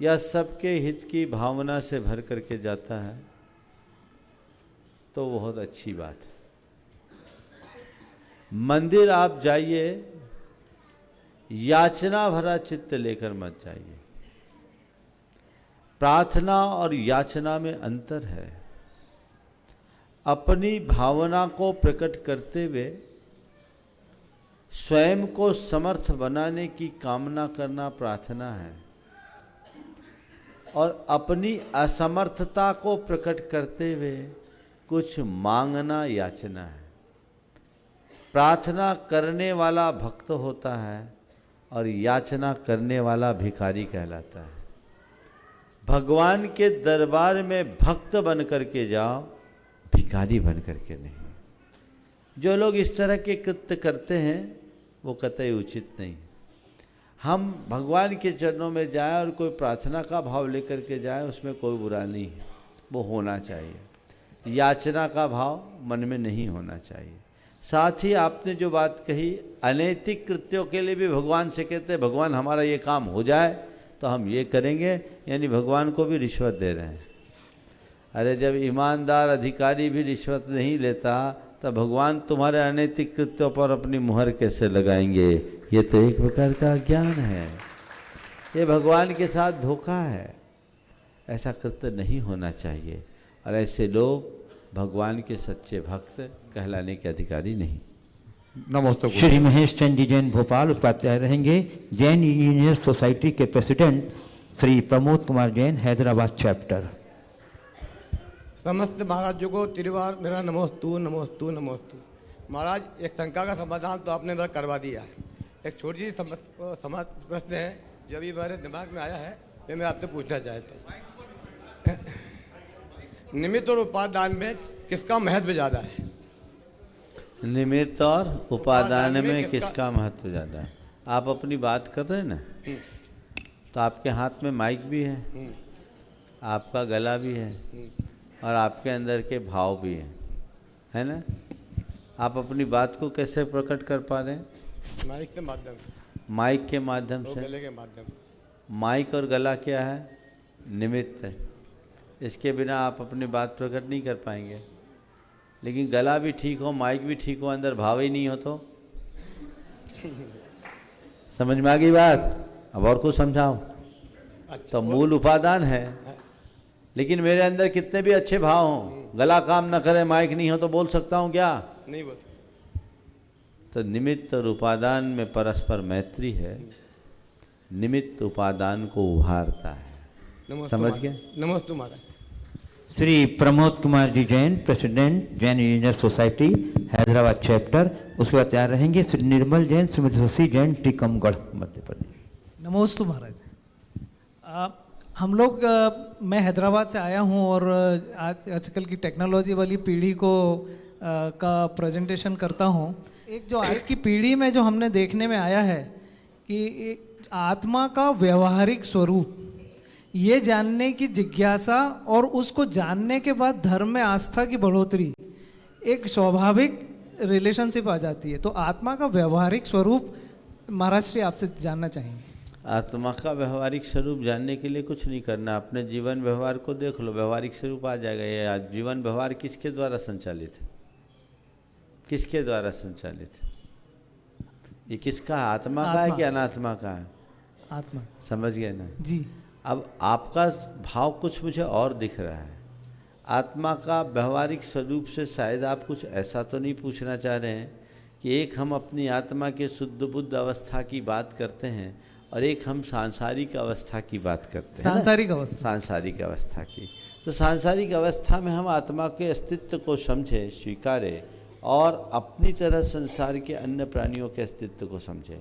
या सबके हित की भावना से भर करके जाता है, तो बहुत अच्छी बात है। मंदिर आप जाइए याचना भरा चित्त लेकर मत जाइए। प्रार्थना और याचना में अंतर है। अपनी भावना को प्रकट करते हुए स्वयं को समर्थ बनाने की कामना करना प्रार्थना है, और अपनी असमर्थता को प्रकट करते हुए कुछ मांगना याचना है। प्रार्थना करने वाला भक्त होता है और याचना करने वाला भिखारी कहलाता है। भगवान के दरबार में भक्त बन करके जाओ, भिखारी बन करके नहीं। जो लोग इस तरह के कृत्य करते हैं वो कतई उचित नहीं। हम भगवान के चरणों में जाएं और कोई प्रार्थना का भाव लेकर के जाएं, उसमें कोई बुरा नहीं है, वो होना चाहिए। याचना का भाव मन में नहीं होना चाहिए। साथ ही आपने जो बात कही, अनैतिक कृत्यों के लिए भी भगवान से कहते हैं भगवान हमारा ये काम हो जाए तो हम ये करेंगे, यानी भगवान को भी रिश्वत दे रहे हैं। अरे जब ईमानदार अधिकारी भी रिश्वत नहीं लेता तो भगवान तुम्हारे अनैतिक कृत्यों पर अपनी मुहर कैसे लगाएंगे? ये तो एक प्रकार का ज्ञान है, ये भगवान के साथ धोखा है। ऐसा कृत्य नहीं होना चाहिए, और ऐसे लोग भगवान के सच्चे भक्त कहलाने के अधिकारी नहीं। नमस्ते। श्री महेश चंद जी जैन भोपाल उपाध्याय रहेंगे। जैन इंजीनियर सोसाइटी के प्रेसिडेंट श्री प्रमोद कुमार जैन, हैदराबाद चैप्टर। समस्त महाराज को त्रिवार मेरा नमोस्तु नमोस्तु नमोस्तु। महाराज, एक शंका का समाधान तो आपने मेरा करवा दिया है। एक छोटी सी समाज प्रश्न है जो अभी मेरे दिमाग में आया है, मैं आपसे पूछना चाहता हूँ। निमित्त और उपादान में किसका महत्व ज़्यादा है? निमित्त और उपादान में किसका महत्व ज़्यादा है? आप अपनी बात कर रहे हैं ना, तो आपके हाथ में माइक भी है, आपका गला भी है, और आपके अंदर के भाव भी हैं, है ना? आप अपनी बात को कैसे प्रकट कर पा रहे हैं? माइक के माध्यम से। माइक के माध्यम से। गले के माध्यम से। माइक और गला क्या है? निमित्त है। इसके बिना आप अपनी बात प्रकट नहीं कर पाएंगे। लेकिन गला भी ठीक हो, माइक भी ठीक हो, अंदर भाव ही नहीं हो तो समझ में आ गई बात? अब और कुछ समझाओ। तो मूल उपादान है, लेकिन मेरे अंदर कितने भी अच्छे भाव हों, गला काम न करे, माइक नहीं हो तो बोल सकता हूँ क्या? नहीं बोल सकता। तो निमित्त और उपादान में परस्पर मैत्री है। निमित्त उपादान को उभारता है। समझ गए? नमस्ते महाराज। Shri Pramod Kumar ji Jain, president Jain engineer society, Hyderabad chapter. उसके बाद तैयार रहेंगे श्री निर्मल जैन, श्रीमती शशि जैन, टीकमगढ़, मध्य प्रदेश। नमस्ते महाराज। हम लोग मैं हैदराबाद से आया हूं और आजकल की टेक्नोलॉजी वाली पीढ़ी को का प्रेजेंटेशन करता हूं। एक जो आज की पीढ़ी में जो हमने देखने में आया है कि आत्मा का व्यवहारिक स्वरूप, ये जानने की जिज्ञासा और उसको जानने के बाद धर्म में आस्था की बढ़ोतरी, एक स्वाभाविक रिलेशनशिप आ जाती है। तो आत्मा का व्यवहारिक स्वरूप महाराज श्री आपसे जानना चाहेंगे। आत्मा का व्यवहारिक स्वरूप जानने के लिए कुछ नहीं करना, अपने जीवन व्यवहार को देख लो, व्यवहारिक स्वरूप आ जाएगा। ये जीवन व्यवहार किसके द्वारा संचालित है? किसके द्वारा संचालित है? ये किसका? आत्मा का है कि अनात्मा का है? आत्मा। समझ गए ना जी। अब आपका भाव कुछ मुझे और दिख रहा है। आत्मा का व्यवहारिक स्वरूप से शायद आप कुछ ऐसा तो नहीं पूछना चाह रहे हैं कि एक हम अपनी आत्मा के शुद्ध बुद्ध अवस्था की बात करते हैं और एक हम सांसारिक अवस्था की बात करते हैं। सांसारिक अवस्था। सांसारिक अवस्था की। तो सांसारिक अवस्था में हम आत्मा के अस्तित्व को समझें, स्वीकारें, और अपनी तरह संसार के अन्य प्राणियों के अस्तित्व को समझें।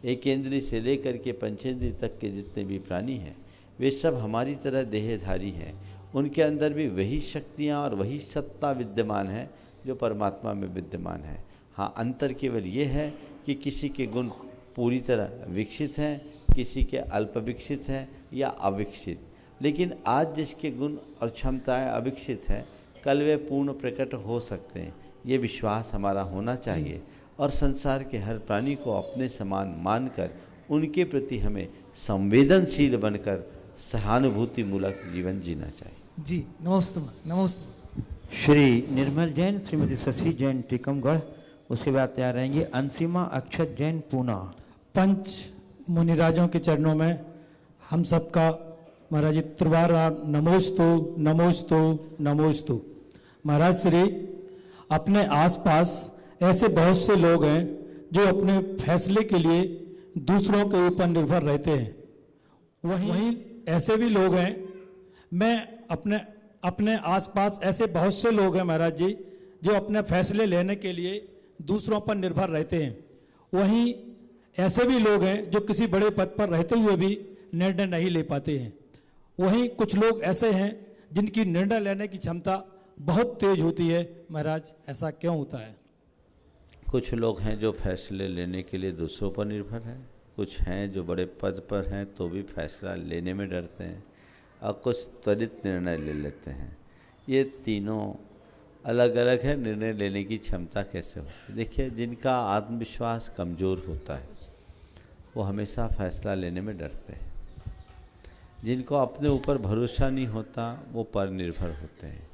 एक इंद्रिय से लेकर के पंचेंद्रिय तक के जितने भी प्राणी हैं, वे सब हमारी तरह देहधारी हैं। उनके अंदर भी वही शक्तियाँ और वही सत्ता विद्यमान है जो परमात्मा में विद्यमान है। हाँ, अंतर केवल ये है कि किसी के गुण पूरी तरह विकसित हैं, किसी के अल्प विकसित हैं या अविकसित। लेकिन आज जिसके गुण और क्षमताएं अविकसित हैं, कल वे पूर्ण प्रकट हो सकते हैं। ये विश्वास हमारा होना चाहिए, और संसार के हर प्राणी को अपने समान मानकर उनके प्रति हमें संवेदनशील बनकर सहानुभूति मूलक जीवन जीना चाहिए। जी, नमस्ते नमस्ते। श्री निर्मल जैन, श्रीमती शशि जैन, टीकमगढ़। उसके बाद तैयार रहेंगे अंशिमा अक्षत जैन, पूना। पंच मुनिराजों के चरणों में हम सबका महाराज जी त्रिवार नमोस्तु नमोस्तु नमोस्तु। महाराज श्री, अपने आसपास ऐसे बहुत से लोग हैं जो अपने फैसले के लिए दूसरों के ऊपर निर्भर रहते हैं। वहीं ऐसे भी लोग हैं, मैं अपने आसपास ऐसे बहुत से लोग हैं महाराज जी जो अपने फैसले लेने के लिए दूसरों पर निर्भर रहते हैं। वहीं ऐसे भी लोग हैं जो किसी बड़े पद पर रहते हुए भी निर्णय नहीं ले पाते हैं। वहीं कुछ लोग ऐसे हैं जिनकी निर्णय लेने की क्षमता बहुत तेज होती है। महाराज, ऐसा क्यों होता है? कुछ लोग हैं जो फैसले लेने के लिए दूसरों पर निर्भर हैं, कुछ हैं जो बड़े पद पर हैं तो भी फैसला लेने में डरते हैं, और कुछ त्वरित निर्णय ले लेते हैं। ये तीनों अलग अलग है। निर्णय लेने की क्षमता कैसे होती है? देखिए, जिनका आत्मविश्वास कमज़ोर होता है वो हमेशा फैसला लेने में डरते हैं। जिनको अपने ऊपर भरोसा नहीं होता वो पर निर्भर होते हैं।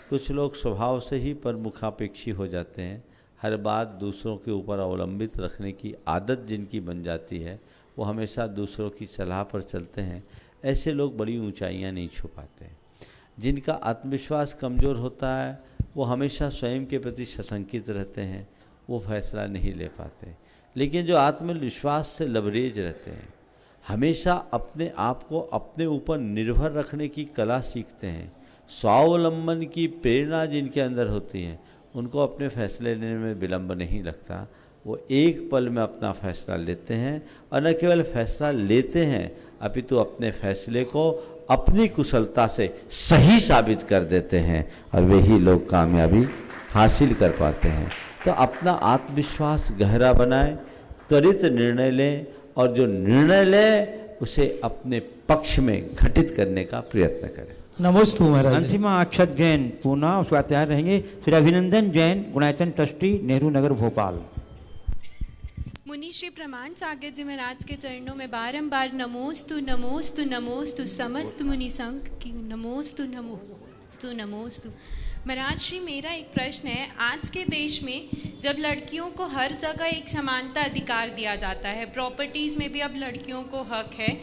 कुछ लोग स्वभाव से ही परमुखापेक्षी हो जाते हैं। हर बात दूसरों के ऊपर अवलंबित रखने की आदत जिनकी बन जाती है वो हमेशा दूसरों की सलाह पर चलते हैं। ऐसे लोग बड़ी ऊंचाइयां नहीं छू पाते। जिनका आत्मविश्वास कमज़ोर होता है वो हमेशा स्वयं के प्रति सशंकित रहते हैं, वो फैसला नहीं ले पाते। लेकिन जो आत्मविश्वास से लबरेज रहते हैं, हमेशा अपने आप को अपने ऊपर निर्भर रखने की कला सीखते हैं, स्वावलंबन की प्रेरणा जिनके अंदर होती है, उनको अपने फैसले लेने में विलंब नहीं लगता। वो एक पल में अपना फैसला लेते हैं, और न केवल फैसला लेते हैं अपितु अपने फैसले को अपनी कुशलता से सही साबित कर देते हैं, और वही लोग कामयाबी हासिल कर पाते हैं। तो अपना आत्मविश्वास गहरा बनाएं, त्वरित निर्णय लें, और जो निर्णय लें उसे अपने पक्ष में घटित करने का प्रयत्न करें। नमोस्तु महाराज। अंशिमा अक्षत जैन पूना, उसका तैयार रहेंगे श्री अभिनंदन जैन, गुणायतन ट्रस्टी, नेहरू नगर, भोपाल। मुनि श्री प्रमाण सागर जी महाराज के चरणों में बारंबार नमोस्तु नमोस्तु नमोस्तु समस्त मुनि संघ की नमोस्तु नमोस्तु नमोस्तु। महाराज श्री, मेरा एक प्रश्न है। आज के देश में जब लड़कियों को हर जगह एक समानता अधिकार दिया जाता है, प्रॉपर्टीज़ में भी अब लड़कियों को हक है,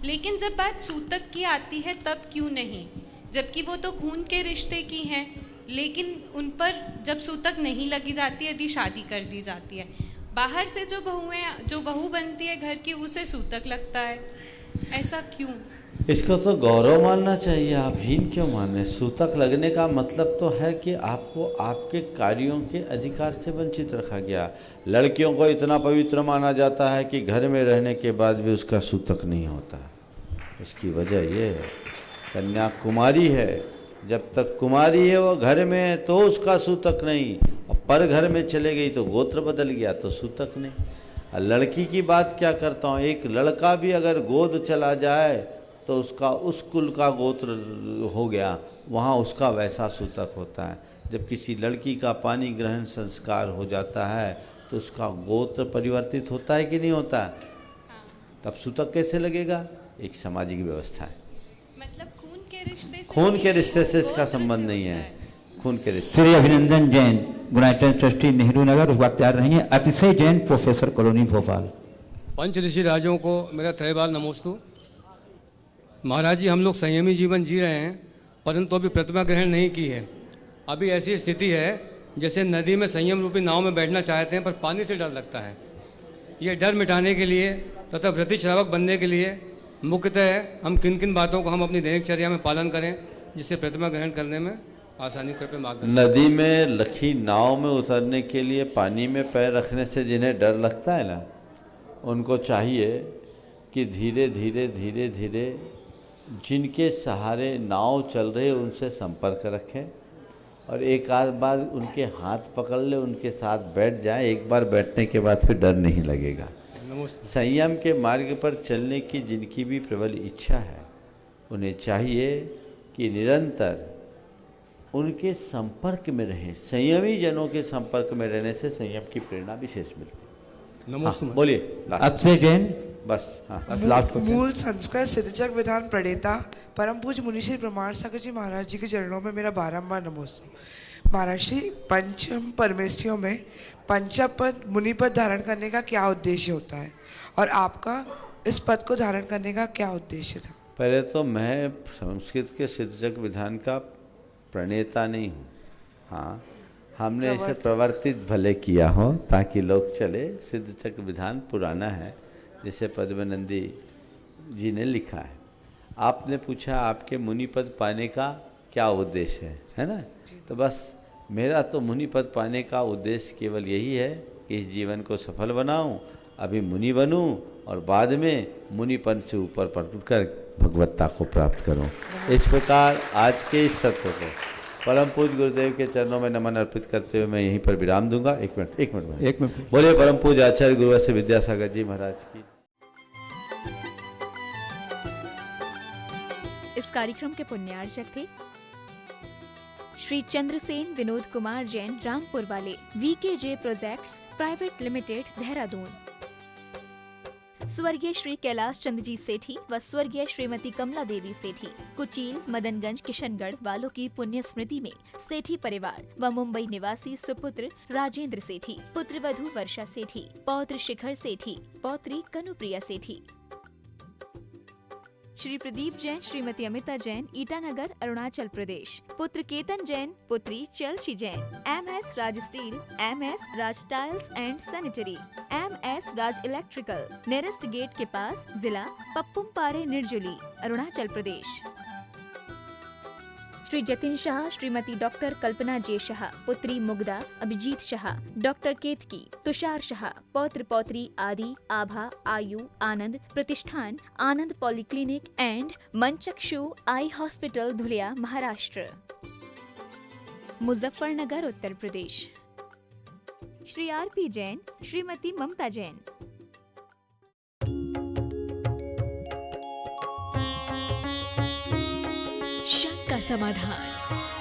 लेकिन जब बात सूतक की आती है तब क्यों नहीं? जबकि वो तो खून के रिश्ते की हैं, लेकिन उन पर जब सूतक नहीं लगी जाती, यदि शादी कर दी जाती है, बाहर से जो बहू बनती है घर की, उसे सूतक लगता है। ऐसा क्यों? इसको तो गौरव मानना चाहिए, आप हीन क्यों माने? सूतक लगने का मतलब तो है कि आपको आपके कार्यों के अधिकार से वंचित रखा गया। लड़कियों को इतना पवित्र माना जाता है कि घर में रहने के बाद भी उसका सूतक नहीं होता। इसकी वजह ये है, कन्या कुमारी है, जब तक कुमारी है वो घर में है तो उसका सूतक नहीं, और पर घर में चले गई तो गोत्र बदल गया तो सूतक नहीं। लड़की की बात क्या करता हूँ, एक लड़का भी अगर गोद चला जाए तो उसका उस कुल का गोत्र हो गया, वहाँ उसका वैसा सूतक होता है। जब किसी लड़की का पानी ग्रहण संस्कार हो जाता है तो उसका गोत्र परिवर्तित होता है कि नहीं होता? तब सूतक कैसे लगेगा? एक सामाजिक व्यवस्था है। मतलब खून के रिश्ते से इसका संबंध नहीं है। खून के रिश्ते। श्री अभिनंदन जैन, गुणायतन ट्रस्टी, नेहरू नगर, उसका तैयार रहेंगे। अतिशय जैन, प्रोफेसर कॉलोनी, भोपाल। पंच ऋषि राजों को मेरा तहबाल नमोस्तु। महाराज जी, हम लोग संयमी जीवन जी रहे हैं, परंतु अभी प्रतिमा ग्रहण नहीं की है। अभी ऐसी स्थिति है जैसे नदी में संयम रूपी नाव में बैठना चाहते हैं पर पानी से डर लगता है। ये डर मिटाने के लिए तथा व्रति श्रावक बनने के लिए मुख्यतः हम किन किन बातों को हम अपनी दैनिकचर्या में पालन करें जिससे प्रतिमा ग्रहण करने में आसानी कर पे मार्गदर्शन। नदी में लखी नाव में उतरने के लिए पानी में पैर रखने से जिन्हें डर लगता है ना, उनको चाहिए कि धीरे धीरे धीरे धीरे जिनके सहारे नाव चल रहे उनसे संपर्क रखें, और एक आध बार उनके हाथ पकड़ ले, उनके साथ बैठ जाए। एक बार बैठने के बाद फिर डर नहीं लगेगा। संयम के मार्ग पर चलने की जिनकी भी प्रबल इच्छा है, उन्हें चाहिए कि निरंतर उनके संपर्क में रहें। संयमी जनों के संपर्क में रहने से संयम की प्रेरणा विशेष मिलती है। नमस्ते। हाँ, बोलिए। अक्षय जैन, बस। हाँ, मूल संस्कृत सिद्धचक विधान प्रणेता परम पूज्य मुनि श्री प्रमाण सागर जी महाराज जी के चरणों में मेरा बारंबार नमोस्तु। महाराज श्री, पंचम परमेष्ठियों में पंचपद मुनिपद धारण करने का क्या उद्देश्य होता है, और आपका इस पद को धारण करने का क्या उद्देश्य था? पहले तो मैं संस्कृत के सिद्धचक्र विधान का प्रणेता नहीं हूँ। हाँ, हमने इसे प्रवर्तित भले किया हो ताकि लोग चले। सिद्धचक्र विधान पुराना है जिसे पद्मनंदी जी ने लिखा है। आपने पूछा आपके मुनि पद पाने का क्या उद्देश्य है ना? तो बस मेरा तो मुनि पद पाने का उद्देश्य केवल यही है कि इस जीवन को सफल बनाऊं, अभी मुनि बनूं और बाद में मुनि पद से ऊपर पर उठकर भगवत्ता को प्राप्त करूं। इस प्रकार आज के इस सत्र को परम पूज्य गुरुदेव के चरणों में नमन अर्पित करते हुए मैं यहीं पर विराम दूंगा। एक मिनट बोले परम पूज्य आचार्य गुरुवत्स विद्यासागर जी महाराज की। इस कार्यक्रम के पुण्यार्चक थे श्री चंद्रसेन विनोद कुमार जैन, रामपुर वाले, VKJ projects private limited, Dehradun. स्वर्गीय श्री कैलाश चंद्र जी सेठी व स्वर्गीय श्रीमती कमला देवी सेठी, कुचील, मदनगंज, किशनगढ़ वालों की पुण्य स्मृति में सेठी परिवार व मुंबई निवासी सुपुत्र राजेंद्र सेठी, पुत्र वधू वर्षा सेठी, पौत्र शिखर सेठी, पौत्री कनुप्रिया सेठी। श्री प्रदीप जैन, श्रीमती अमिता जैन, ईटानगर, अरुणाचल प्रदेश, पुत्र केतन जैन, पुत्री Chalshi Jain, MS Raj steel, MS Raj tiles and sanitary, MS Raj electrical, nearest gate के पास, जिला पप्पुमपारे, निर्जुली, अरुणाचल प्रदेश। श्री जतिन शाह, श्रीमती डॉक्टर कल्पना जे शाह, पुत्री मुग्धा अभिजीत शाह, डॉक्टर केतकी, तुषार शाह, पौत्र पौत्री Aadi, Aabha, Aayu, Anand Pratishthan, Anand polyclinic and Manchakshu eye hospital, Dhulia, Maharashtra. Muzaffarnagar, Uttar Pradesh. Shri RP Jain, Shrimati Mamta Jain. शक का समाधान।